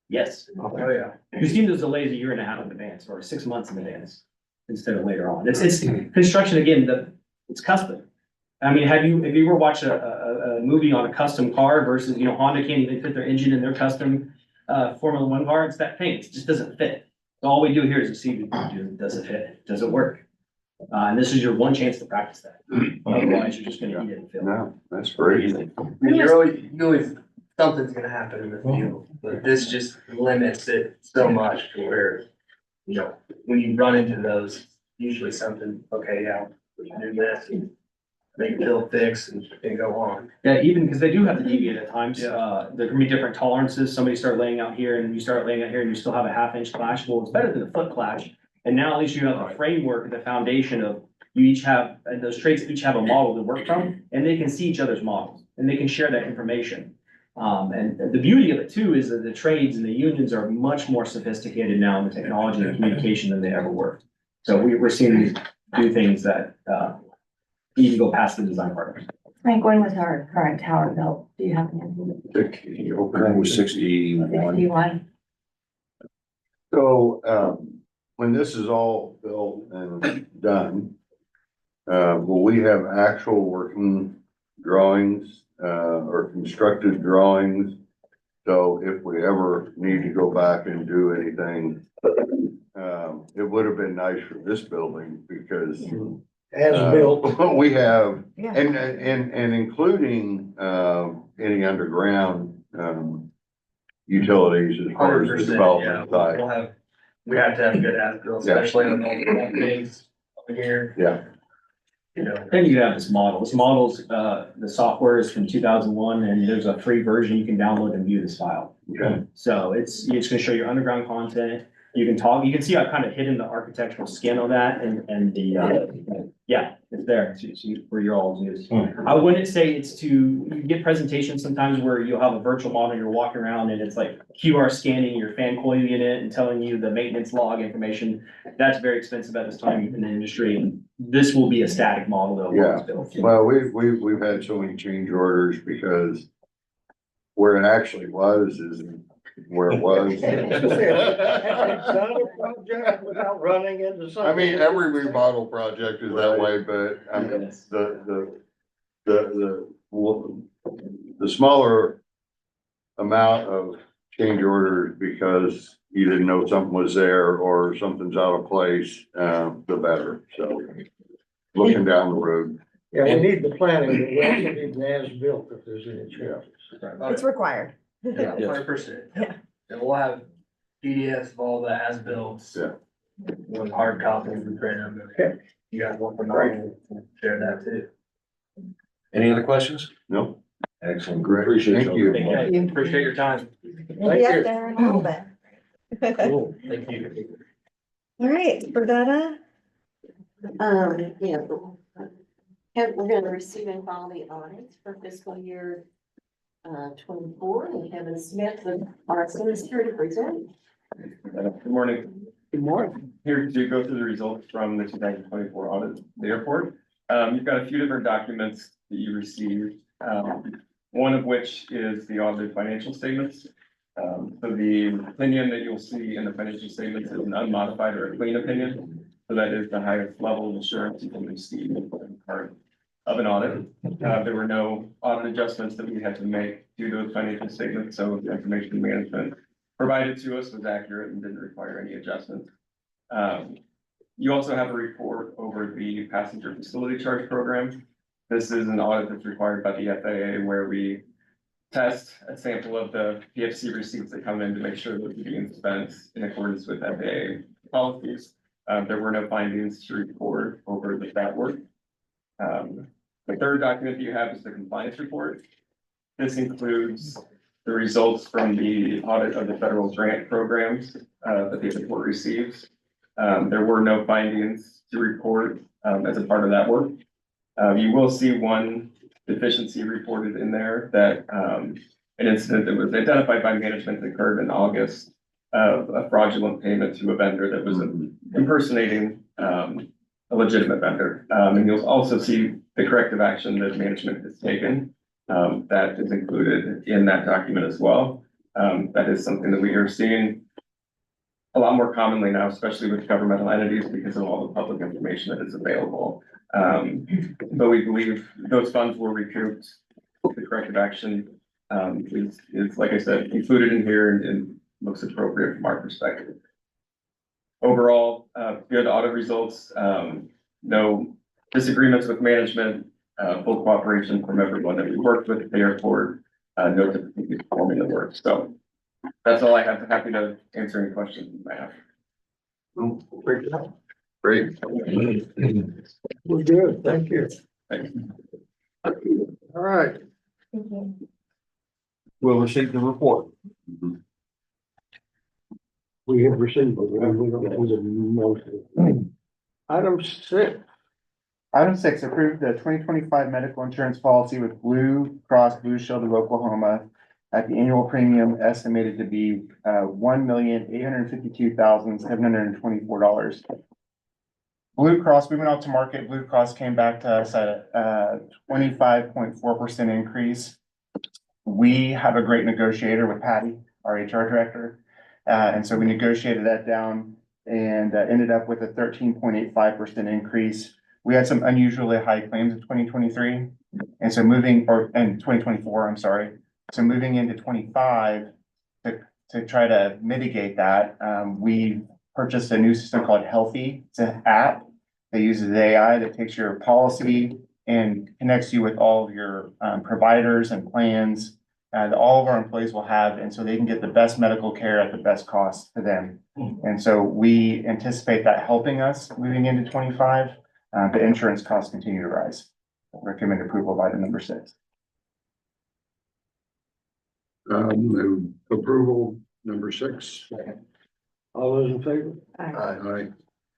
Yes. Oh, yeah. You've seen those delays a year and a half in advance or 6 months in advance instead of later on. It's construction again, it's custom. I mean, have you ever watched a movie on a custom car versus, Honda can't even fit their engine in their custom Formula 1 car? It's that thing. It just doesn't fit. So all we do here is to see, does it fit? Does it work? And this is your one chance to practice that. Otherwise, you're just gonna eat it and fail. No, that's very easy. You always, something's gonna happen in the field, but this just limits it so much to where, when you run into those, usually something, okay, yeah, we can do this, and make it feel fix and go on. Yeah, even because they do have to deviate at times. There can be different tolerances. Somebody start laying out here and you start laying out here and you still have a 1/2 inch clash. Well, it's better than a foot clash. And now at least you have the framework, the foundation of, you each have, and those trades each have a model to work from, and they can see each other's models and they can share that information. And the beauty of it too is that the trades and the unions are much more sophisticated now in the technology and communication than they ever were. So we're seeing these do things that even go past the design partners. Frank, when was our current tower built? Do you have any? Opening was 61. 61? So, when this is all built and done, will we have actual working drawings or constructed drawings. So if we ever need to go back and do anything, it would have been nice for this building because As built. we have, Yeah. and including, any underground, utilities as far as the 100%, yeah. development side. We'll have, we have to have good as-built, especially on all the things up here, Yeah, you know. Then you have this model. This model's, the software is from 2001 and there's a free version you can download and view this file. okay. So it's gonna show your underground content. You can talk, you can see I've kind of hidden the architectural skin on that and yeah, it's there. See where you're all used. I wouldn't say it's you get presentations sometimes where you'll have a virtual model and you're walking around and it's like QR scanning your fan coil unit and telling you the maintenance log information. That's very expensive at this time in the industry. This will be a static model though. once built. Well, we've had so many change orders because where it actually was isn't where it was. It's not a project without running into something. I mean, every remodel project is that way, but I mean, Yes. the smaller amount of change orders because you didn't know something was there or something's out of place, the better, so. Looking down the road. Yeah, we need the planning, but we also need an as-built if there's any changes. It's required. Yeah, Yes. 100%. Yeah. And we'll have PDFs of all the as-bills. Yeah. With hard copies, we print them. Okay. You guys want to share that too. Any other questions? No, Excellent. Great. Appreciate Thank you. Thank Appreciate your time. We'll be up there in a little bit. Cool. Thank you. All right, Berdetta, Yeah. We're gonna receive and file the audits for fiscal year 24, and Kevin Smith with our Social Security present. Good morning. Good morning. Here to go through the results from the 2024 audit of the airport. You've got a few different documents that you received. One of which is the audited financial statements. So the opinion that you'll see in the financial statements is an unmodified or a clean opinion. So that is the highest level of assurance you can receive in part of an audit. There were no audit adjustments that we had to make to those financial statements, so the information management provided to us was accurate and didn't require any adjustments. You also have a report over the passenger facility charge program. This is an audit that's required by the FAA where we test a sample of the PFC receipts that come in to make sure that they're being spent in accordance with FAA policies. There were no findings to report over that work. The third document that you have is the compliance report. This includes the results from the audit of the federal grant programs that the report receives. There were no findings to report as a part of that work. You will see one deficiency reported in there that an incident that was identified by management that occurred in August of a fraudulent payment to a vendor that was impersonating a legitimate vendor. And you'll also see the corrective action that management has taken. That is included in that document as well. That is something that we are seeing a lot more commonly now, especially with governmental entities because of all the public information that is available. But we believe those funds were recouped. The corrective action is, like I said, included in here and looks appropriate from our perspective. Overall, good audit results, no disagreements with management, full cooperation from everyone that we worked with at the airport, no difficulty performing the work. So that's all I have. Happy to answer any questions you may have. Great. We're good, thank you. Thanks. All right, thank you. we'll receive the report. We have received it, we don't need a motion. Item 6, Item 6, approve the 2025 medical insurance policy with Blue Cross Blue Shield of Oklahoma at the annual premium estimated to be $1,852,724. Blue Cross, we went out to market. Blue Cross came back to us at a 25.4% increase. We have a great negotiator with Patty, our HR director. And so we negotiated that down and ended up with a 13.85% increase. We had some unusually high claims in 2023. And so in 2024, I'm sorry. So moving into 25, to try to mitigate that, we purchased a new system called Healthy. It's an app that uses AI that takes your policy and connects you with all of your providers and plans that all of our employees will have, and so they can get the best medical care at the best cost to them. And so we anticipate that helping us moving into 25. The insurance costs continue to rise. Recommend approval of item number 6. Move approval number 6. All those in favor? Aye.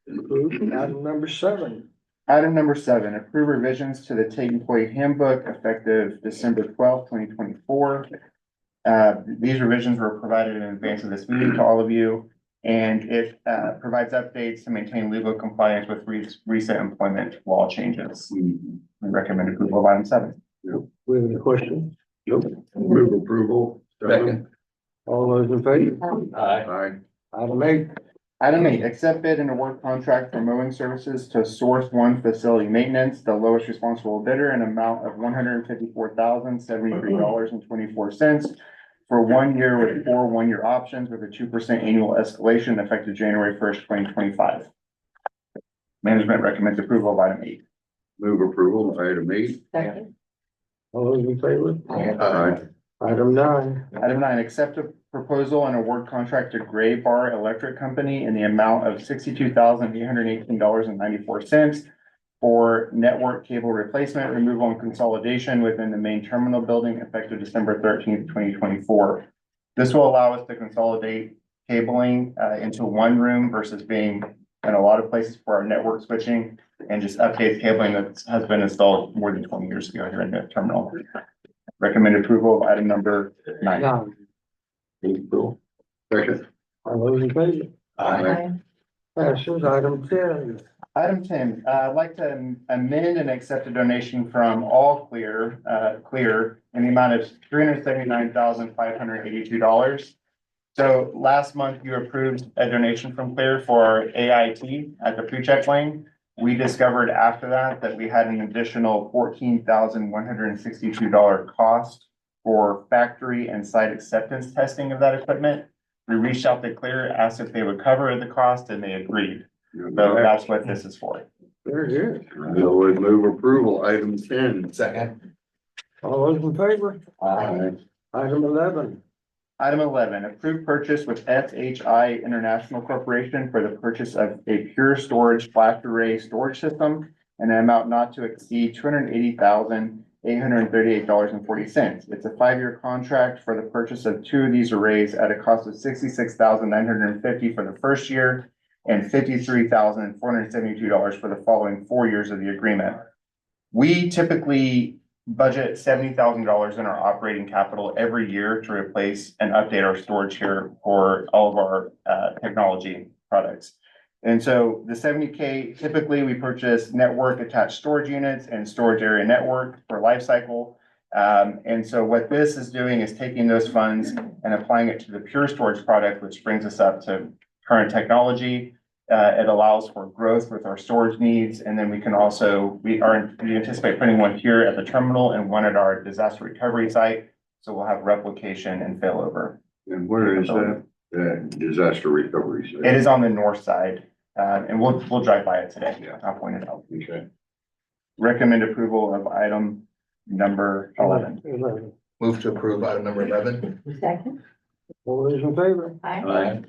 Approved. Item number 7. Item number 7, approve revisions to the TAIT employee handbook effective December 12th, 2024. These revisions were provided in advance of this meeting to all of you, and it provides updates to maintain legal compliance with recent employment law changes. We recommend approval of item 7. We have any questions? Nope. Move approval. Second. All those in favor? Aye. Item 8. Item 8, accept bid and award contract for mowing services to Source One Facility Maintenance, the lowest responsible bidder, an amount of $154,073.24 for 1 year with 4 one-year options with a 2% annual escalation effective January 1st, 2025. Management recommends approval of item 8. Move approval of item 8. Second. All those in favor? Aye. Item 9. Item 9, accept a proposal and award contract to Gray Bar Electric Company in the amount of $62,818.94 for network cable replacement, removal, and consolidation within the main terminal building effective December 13th, 2024. This will allow us to consolidate cabling into one room versus being in a lot of places for our network switching, and just update cabling that has been installed more than 20 years ago here in the terminal. Recommend approval of item number 9. 9. Move approval. Second. All those in favor? Aye. Passes. Item 10. Item 10, I'd like to amend and accept a donation from All Clear in the amount of $379,582. So last month you approved a donation from Clear for our AIT at the pre-check lane. We discovered after that we had an additional $14,162 cost for factory and site acceptance testing of that equipment. We reached out to Clear, asked if they would cover the cost, and they agreed. So that's what this is for. Very good. Bill would move approval, item 10. Second. All those in favor? Aye. Item 11. Item 11, approved purchase with FHI International Corporation for the purchase of a pure storage flash array storage system and an amount not to exceed $280,838.40. It's a 5-year contract for the purchase of 2 of these arrays at a cost of $66,950 for the first year and $53,472 for the following 4 years of the agreement. We typically budget $70,000 in our operating capital every year to replace and update our storage here for all of our technology products. And so the $70K, typically we purchase network attached storage units and storage area network for life cycle. And so what this is doing is taking those funds and applying it to the pure storage product, which brings us up to current technology. It allows for growth with our storage needs. And then we can also, we anticipate putting one here at the terminal and one at our disaster recovery site. So we'll have replication and failover. And where is that? Disaster recovery. Site? It is on the north side, and we'll drive by it today. Yeah. I'll point it out. Okay. Recommend approval of item number 11. 11. Move to approve item number 11. Second. All those in favor? Aye.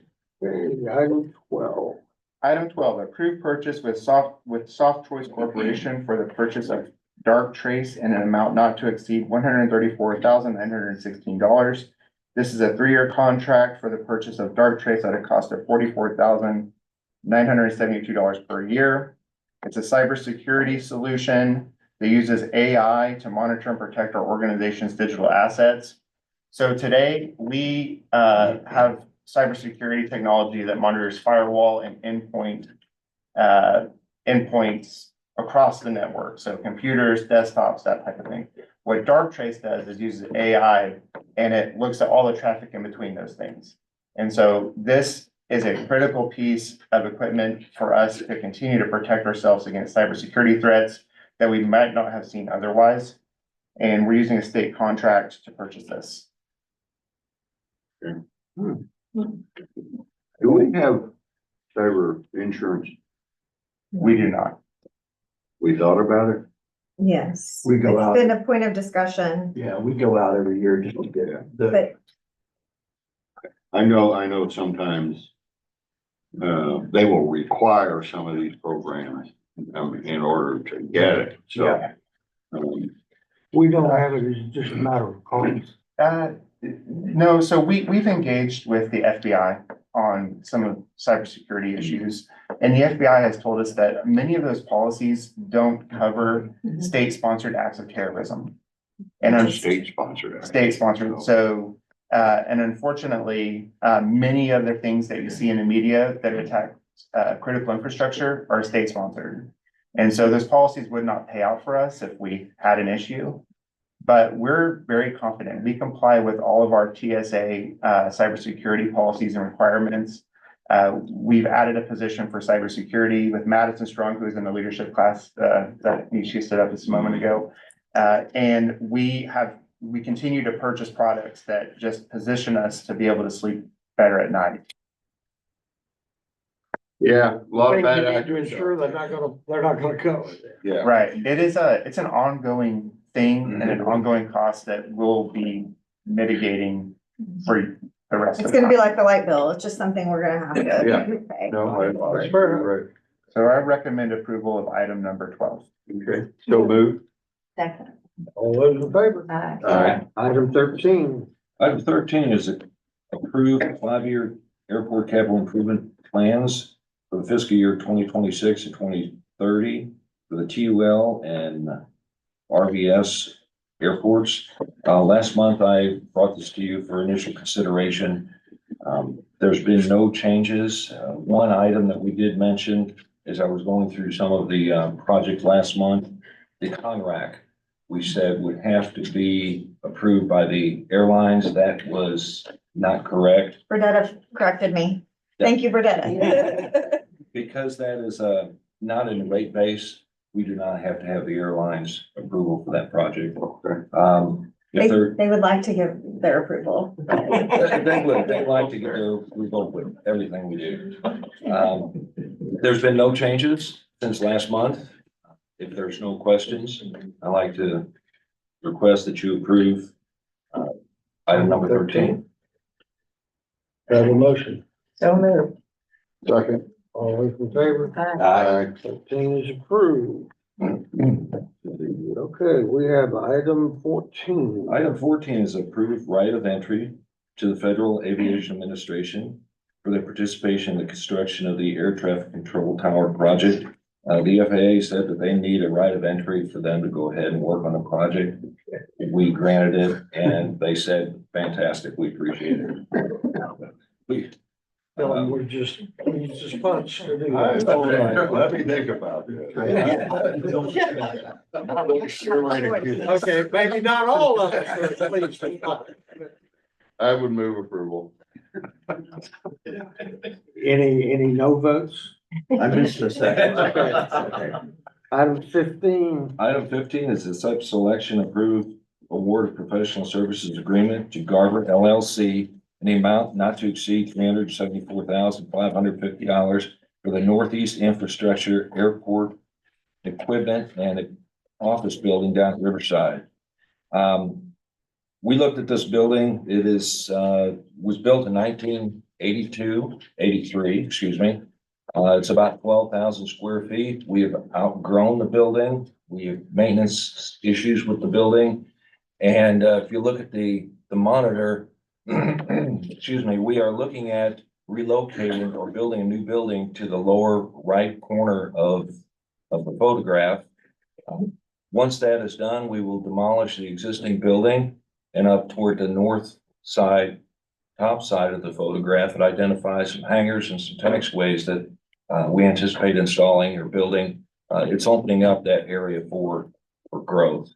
Okay, item 12. Item 12, approved purchase with Soft Choice Corporation for the purchase of Dark Trace in an amount not to exceed $134,916. This is a 3-year contract for the purchase of Dark Trace at a cost of $44,972 per year. It's a cybersecurity solution that uses AI to monitor and protect our organization's digital assets. So today we have cybersecurity technology that monitors firewall and endpoints across the network. So computers, desktops, that type of thing. What Dark Trace does is uses AI and it looks at all the traffic in between those things. And so this is a critical piece of equipment for us to continue to protect ourselves against cybersecurity threats that we might not have seen otherwise. And we're using a state contract to purchase this. Do we have cyber insurance? We do not. We thought about it? Yes. We go out. It's been a point of discussion, Yeah, we go out every year just to get the, but I know sometimes they will require some of these programs in order to get it, so. Yeah. We don't have it, it's just a matter of cost. No, so we've engaged with the FBI on some of cybersecurity issues. And the FBI has told us that many of those policies don't cover state-sponsored acts of terrorism. And State sponsored. state-sponsored, so, and unfortunately, many of the things that you see in the media that attack critical infrastructure are state-sponsored. And so those policies would not pay out for us if we had an issue. But we're very confident. We comply with all of our TSA cybersecurity policies and requirements. We've added a position for cybersecurity with Madison Strong, who is in the leadership class that she stood up just a moment ago. And we continue to purchase products that just position us to be able to sleep better at night. Yeah, a lot of bad To actors. ensure they're not gonna cover it. Yeah. Right, it's an ongoing thing and an ongoing cost that will be mitigating for the rest of it's the gonna be time. like the light bill. It's just something we're gonna have Yeah. to pay. No, That's fair. right. So I recommend approval of item number 12. Okay, so move. Second. All those in favor? Aye. Item 13. Item 13 is approved 5-year airport capital improvement plans for the fiscal year 2026 to 2030 for the TUL and RVS airports. Last month, I brought this to you for initial consideration. There's been no changes. One item that we did mention as I was going through some of the project last month, the CONRAC, we said would have to be approved by the airlines. That was not correct. Burdetta corrected me. Thank you, Burdetta. Because that is not in rate base, we do not have to have the airlines approval for that project. If they're, They would like to give their approval. they'd like to get their approval with everything we do. There's been no changes since last month. If there's no questions, I'd like to request that you approve item number 13. Have a motion. So moved. Second. All those in favor? Aye. 13 is approved. Okay, we have item 14. Item 14 is approved right of entry to the Federal Aviation Administration for their participation in the construction of the air traffic control tower project. The FAA said that they need a right of entry for them to go ahead and work on the project. We granted it and they said, fantastic, we appreciate it. Tell them we just punch to do that. Let me think about it. Okay, maybe not all of us, but at least. I would move approval. Any no votes? I missed the second. Okay. Item 15. Item 15 is the sub-selection approved award of professional services agreement to Garver LLC in the amount not to exceed $374,550 for the Northeast Infrastructure Airport Equipment and Office Building down at Riverside. We looked at this building. It is, was built in 83, excuse me. It's about 12,000 square feet. We have outgrown the building. We have maintenance issues with the building. And if you look at the monitor, excuse me, we are looking at relocating or building a new building to the lower right corner of the photograph. Once that is done, we will demolish the existing building and up toward the north side, top side of the photograph, it identifies some hangars and some tennis ways that we anticipate installing or building. It's opening up that area for growth.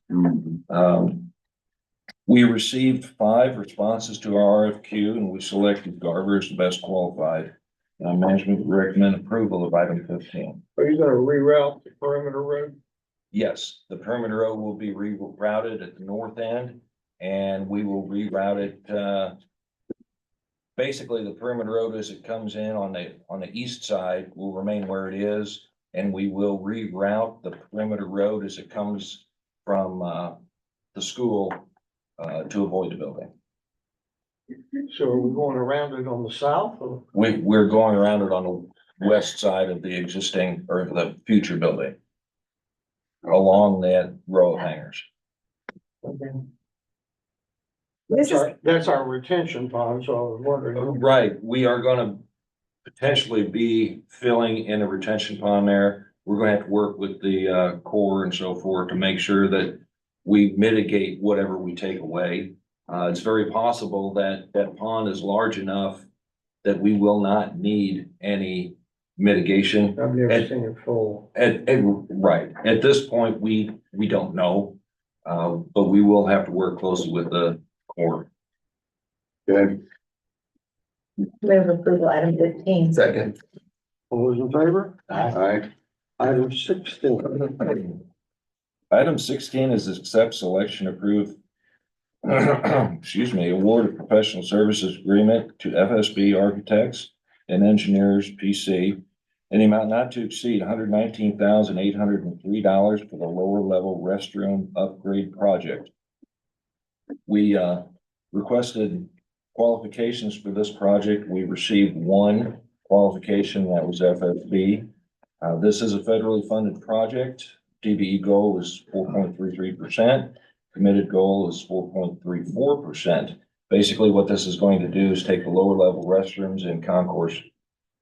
We received 5 responses to our RFQ and we selected Garver as the best qualified. Management recommend approval of item 15. Are you gonna reroute the perimeter road? Yes, the perimeter road will be rerouted at the north end, and we will reroute it, basically, the perimeter road as it comes in on the east side will remain where it is. And we will reroute the perimeter road as it comes from, the school, to avoid the building. So are we going around it on the south or? We're going around it on the west side of the existing or the future building. Along that row of hangars. This is, That's our retention pond, so I was wondering. Right, we are gonna potentially be filling in a retention pond there. We're gonna have to work with the Corps and so forth to make sure that we mitigate whatever we take away. It's very possible that that pond is large enough that we will not need any mitigation. I've never seen it full. Right, at this point, we don't know. But we will have to work closely with the Corps. Okay, Move approval item 15. Second. All those in favor? aye, Item 16. Item 16 is accept, selection, approve, excuse me, award of professional services agreement to FSB Architects and Engineers, PC, in the amount not to exceed $119,803 for the lower level restroom upgrade project. We requested qualifications for this project. We received one qualification, that was FSB. This is a federally funded project. DBE goal is 4.33%. Committed goal is 4.34%. Basically, what this is going to do is take the lower level restrooms in concourse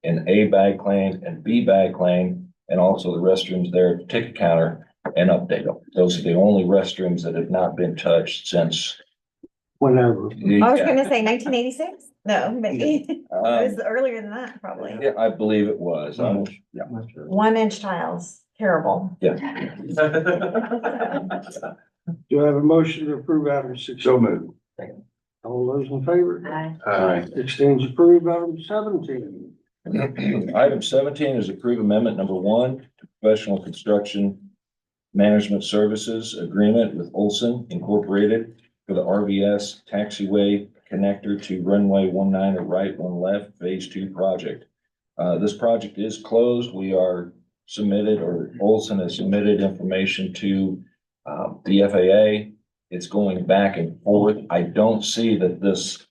in A bag lane and B bag lane, and also the restrooms there at the ticket counter, and update them. Those are the only restrooms that have not been touched since. Whenever. I was gonna say 1986? No, maybe. It was Um, earlier than that, probably. yeah, I believe it was. Yeah. 1-inch tiles, terrible. Yeah. Do I have a motion to approve item 16? so moved. All those in favor? Aye. Aye, 16 is approved. Item 17. Item 17 is approve amendment number 1 to professional construction management services agreement with Olson Incorporated for the RVS taxiway connector to runway 19 right, 1 left, phase 2 project. This project is closed. We are submitted, or Olson has submitted information to the FAA. It's going back and forth. I don't see that this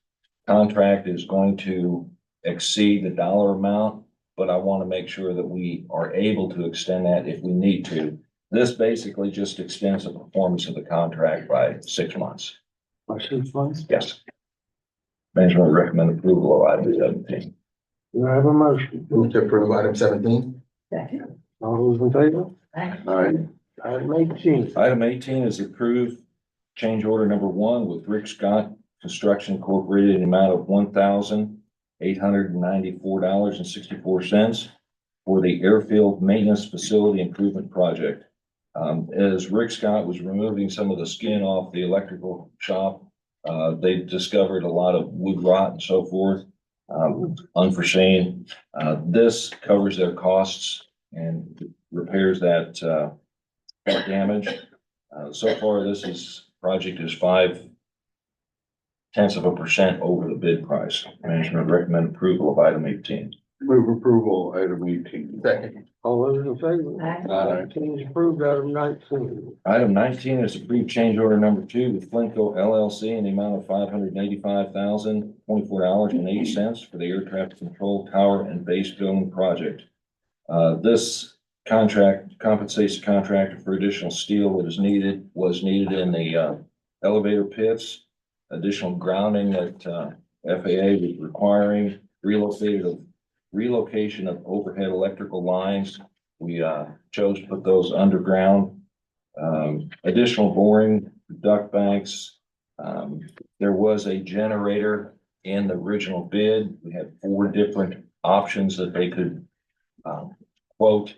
contract is going to exceed the dollar amount, but I want to make sure that we are able to extend that if we need to. This basically just extends the performance of the contract by 6 months. By 6 months. Yes. Management would recommend approval of item 17. Do I have a motion? Move to approve item 17. Second. All those in favor? Aye. aye, Item 18. Item 18 is approved change order number 1 with Rick Scott Construction Incorporated in the amount of $1,894.64 for the airfield maintenance facility improvement project. As Rick Scott was removing some of the skin off the electrical shop, they discovered a lot of wood rot and so forth, unforeseen. This covers their costs and repairs that damage. So far, project is 0.5% over the bid price. Management recommend approval of item 18. move approval, item 18. Second. All those in favor? Aye. Aye, 18 is approved. Item 19. Item 19 is approved change order number 2 with Flinco LLC in the amount of $585,024.80 for the air traffic control tower and base building project. This contract compensates the contractor for additional steel that was needed in the elevator pits, additional grounding that FAA was requiring, relocation of overhead electrical lines. We chose to put those underground. Additional boring, duct banks. There was a generator in the original bid. We had 4 different options that they could quote.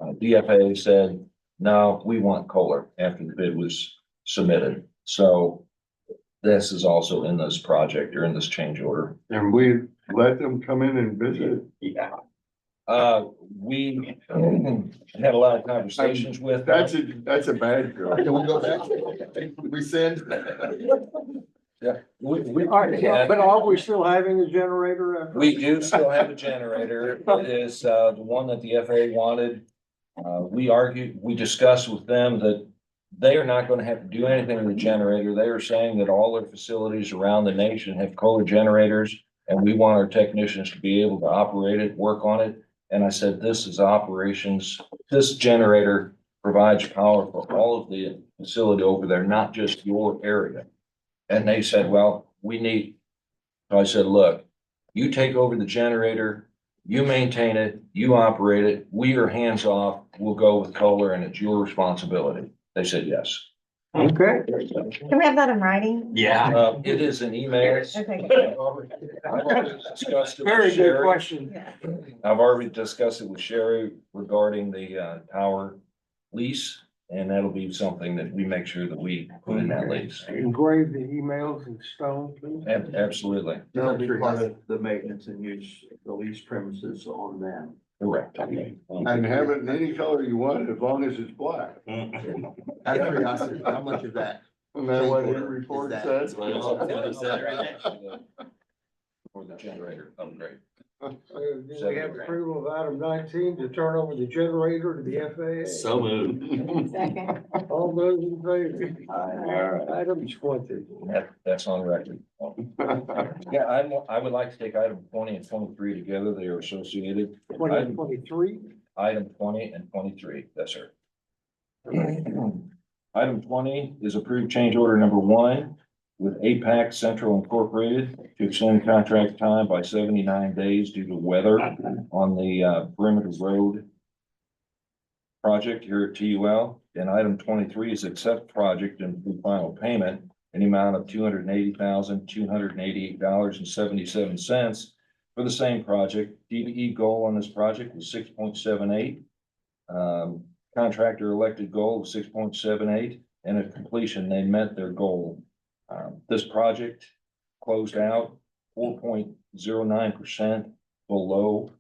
DFA said, no, we want Kohler after the bid was submitted. So this is also in this project or in this change order. and we let them come in and visit. Yeah. We had a lot of conversations with. them. That's a bad girl. Can we go back? Rescind? Yeah, we All right, but are we still having a generator? after- We do still have a generator. It is, the one that the FAA wanted. We discussed with them that they are not gonna have to do anything with the generator. They are saying that all their facilities around the nation have Kohler generators. And we want our technicians to be able to operate it, work on it. And I said, this is operations, this generator provides power for all of the facility over there, not just your area. And they said, well, we need, so I said, look, you take over the generator, you maintain it, you operate it, we are hands off, we'll go with Kohler and it's your responsibility. They said, yes. Okay, Can we have that in writing? Yeah. It is an email. Okay. I've already discussed it with very good Sherry. question. Yeah. I've already discussed it with Sherry regarding the tower lease. And that'll be something that we make sure that we put in that lease. Engrave the emails in stone, please. Absolutely, That'll be part of the maintenance and use the lease premises on them. correct. And have it in any color you want, as long as it's black. Out of curiosity, how much of that? Isn't that what your Is report that- says? For the generator upgrade. Do we have approval of item 19 to turn over the generator to the FAA? So moved. Second. All those in favor? Alright. Item 20. That's on record. Yeah, I would like to take item 20 and 23 together. They are associated. 20 and 23. Item 20 and 23, yes, sir. Item 20 is approved change order number 1 with APAC Central Incorporated to extend contract time by 79 days due to weather on the perimeter road project here at TUL. And item 23 is accept project and final payment in the amount of $280,288.77 for the same project. DBE goal on this project was 6.78. Contractor elected goal of 6.78, and at completion, they met their goal. This project closed out 4.09% below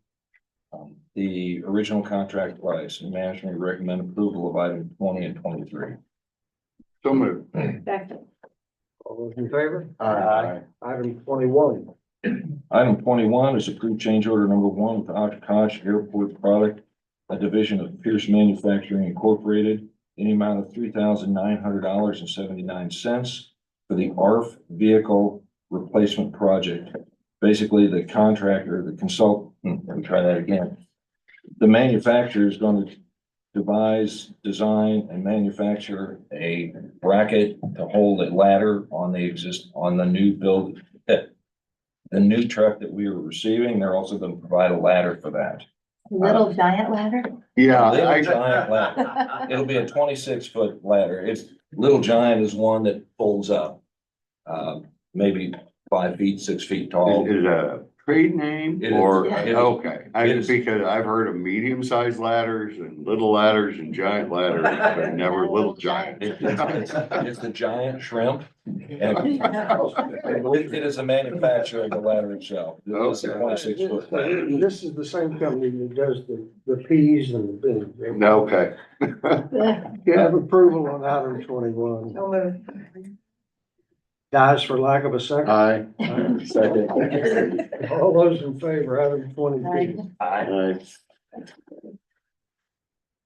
the original contract price, and management recommend approval of item 20 and 23. So moved. Second. All those in favor? Aye. Item 21. Item 21 is approved change order number 1 with Oshkosh Airport Product, a division of Pierce Manufacturing Incorporated, in the amount of $3,900.79 for the ARF vehicle replacement project. Basically, the contractor, the consultant, let me try that again. The manufacturer is going to devise, design, and manufacture a bracket to hold a ladder on the new build. The new truck that we are receiving, they're also going to provide a ladder for that. Little giant ladder? Yeah, Little giant ladder. It'll be a 26-foot ladder. It's Little Giant is one that folds up. Maybe 5 feet, 6 feet tall. Is it a trade name It is. or, Yeah. It is. okay, It is. because I've heard of medium-sized ladders and little ladders and giant ladders, but never little giant. It's the giant shrimp. And it is a manufacturer of the ladder itself. It is a 26-foot ladder. This is the same company that does the peas and the beans. Okay. You have approval on item 21. So moved. Dies for lack of a second. Aye. Second. All those in favor, item 22. Aye.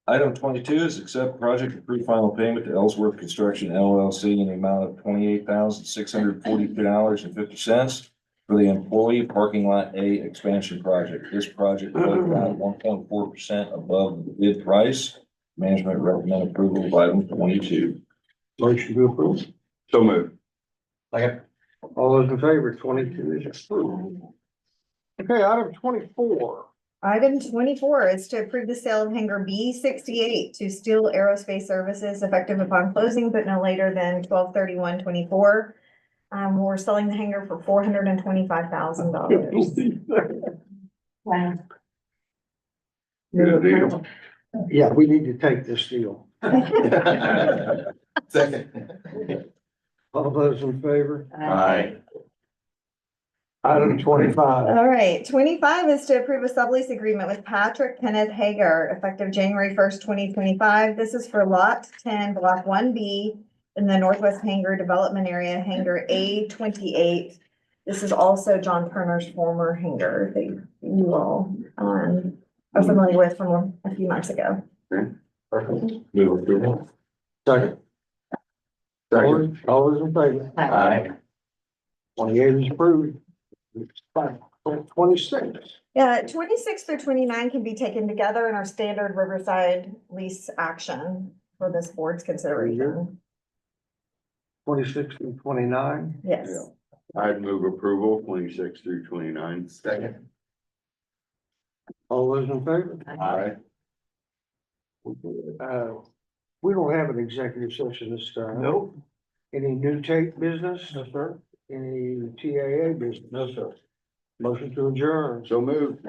Item 22 is accept project approved final payment to Ellsworth Construction LLC in the amount of $28,642.50 for the employee parking lot A expansion project. This project closed out 1.4% above the bid price. Management recommend approval of item 22. Motion to approve. So moved. All those in favor, 22 is approved. Okay, item 24. Item 24 is to approve the sale of hangar B68 to Steel Aerospace Services effective upon closing, but no later than 12/31/24. We're selling the hangar for $425,000. Wow. Good deal. Yeah, we need to take this deal. Second. All those in favor? Aye. Item 25. All right, 25 is to approve a sublease agreement with Patrick Kenneth Hager effective January 1st, 2025. This is for Lot 10, Block 1B in the Northwest Hangar Development Area, Hangar A28. This is also John Turner's former hangar that you all are familiar with from a few months ago. Perfect. Move approval. Second. All those in favor? Aye. 28 is approved. 26. Yeah, 26 through 29 can be taken together in our standard Riverside lease action for this board's consideration. 26 and 29. Yes. I'd move approval 26 through 29. Second. All those in favor? Aye. We don't have an executive session this time. Nope. Any new TAIT business? No, sir. Any TAA business? No, sir. Motion to adjourn. So moved.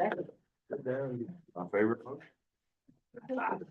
Sit down. My favorite motion.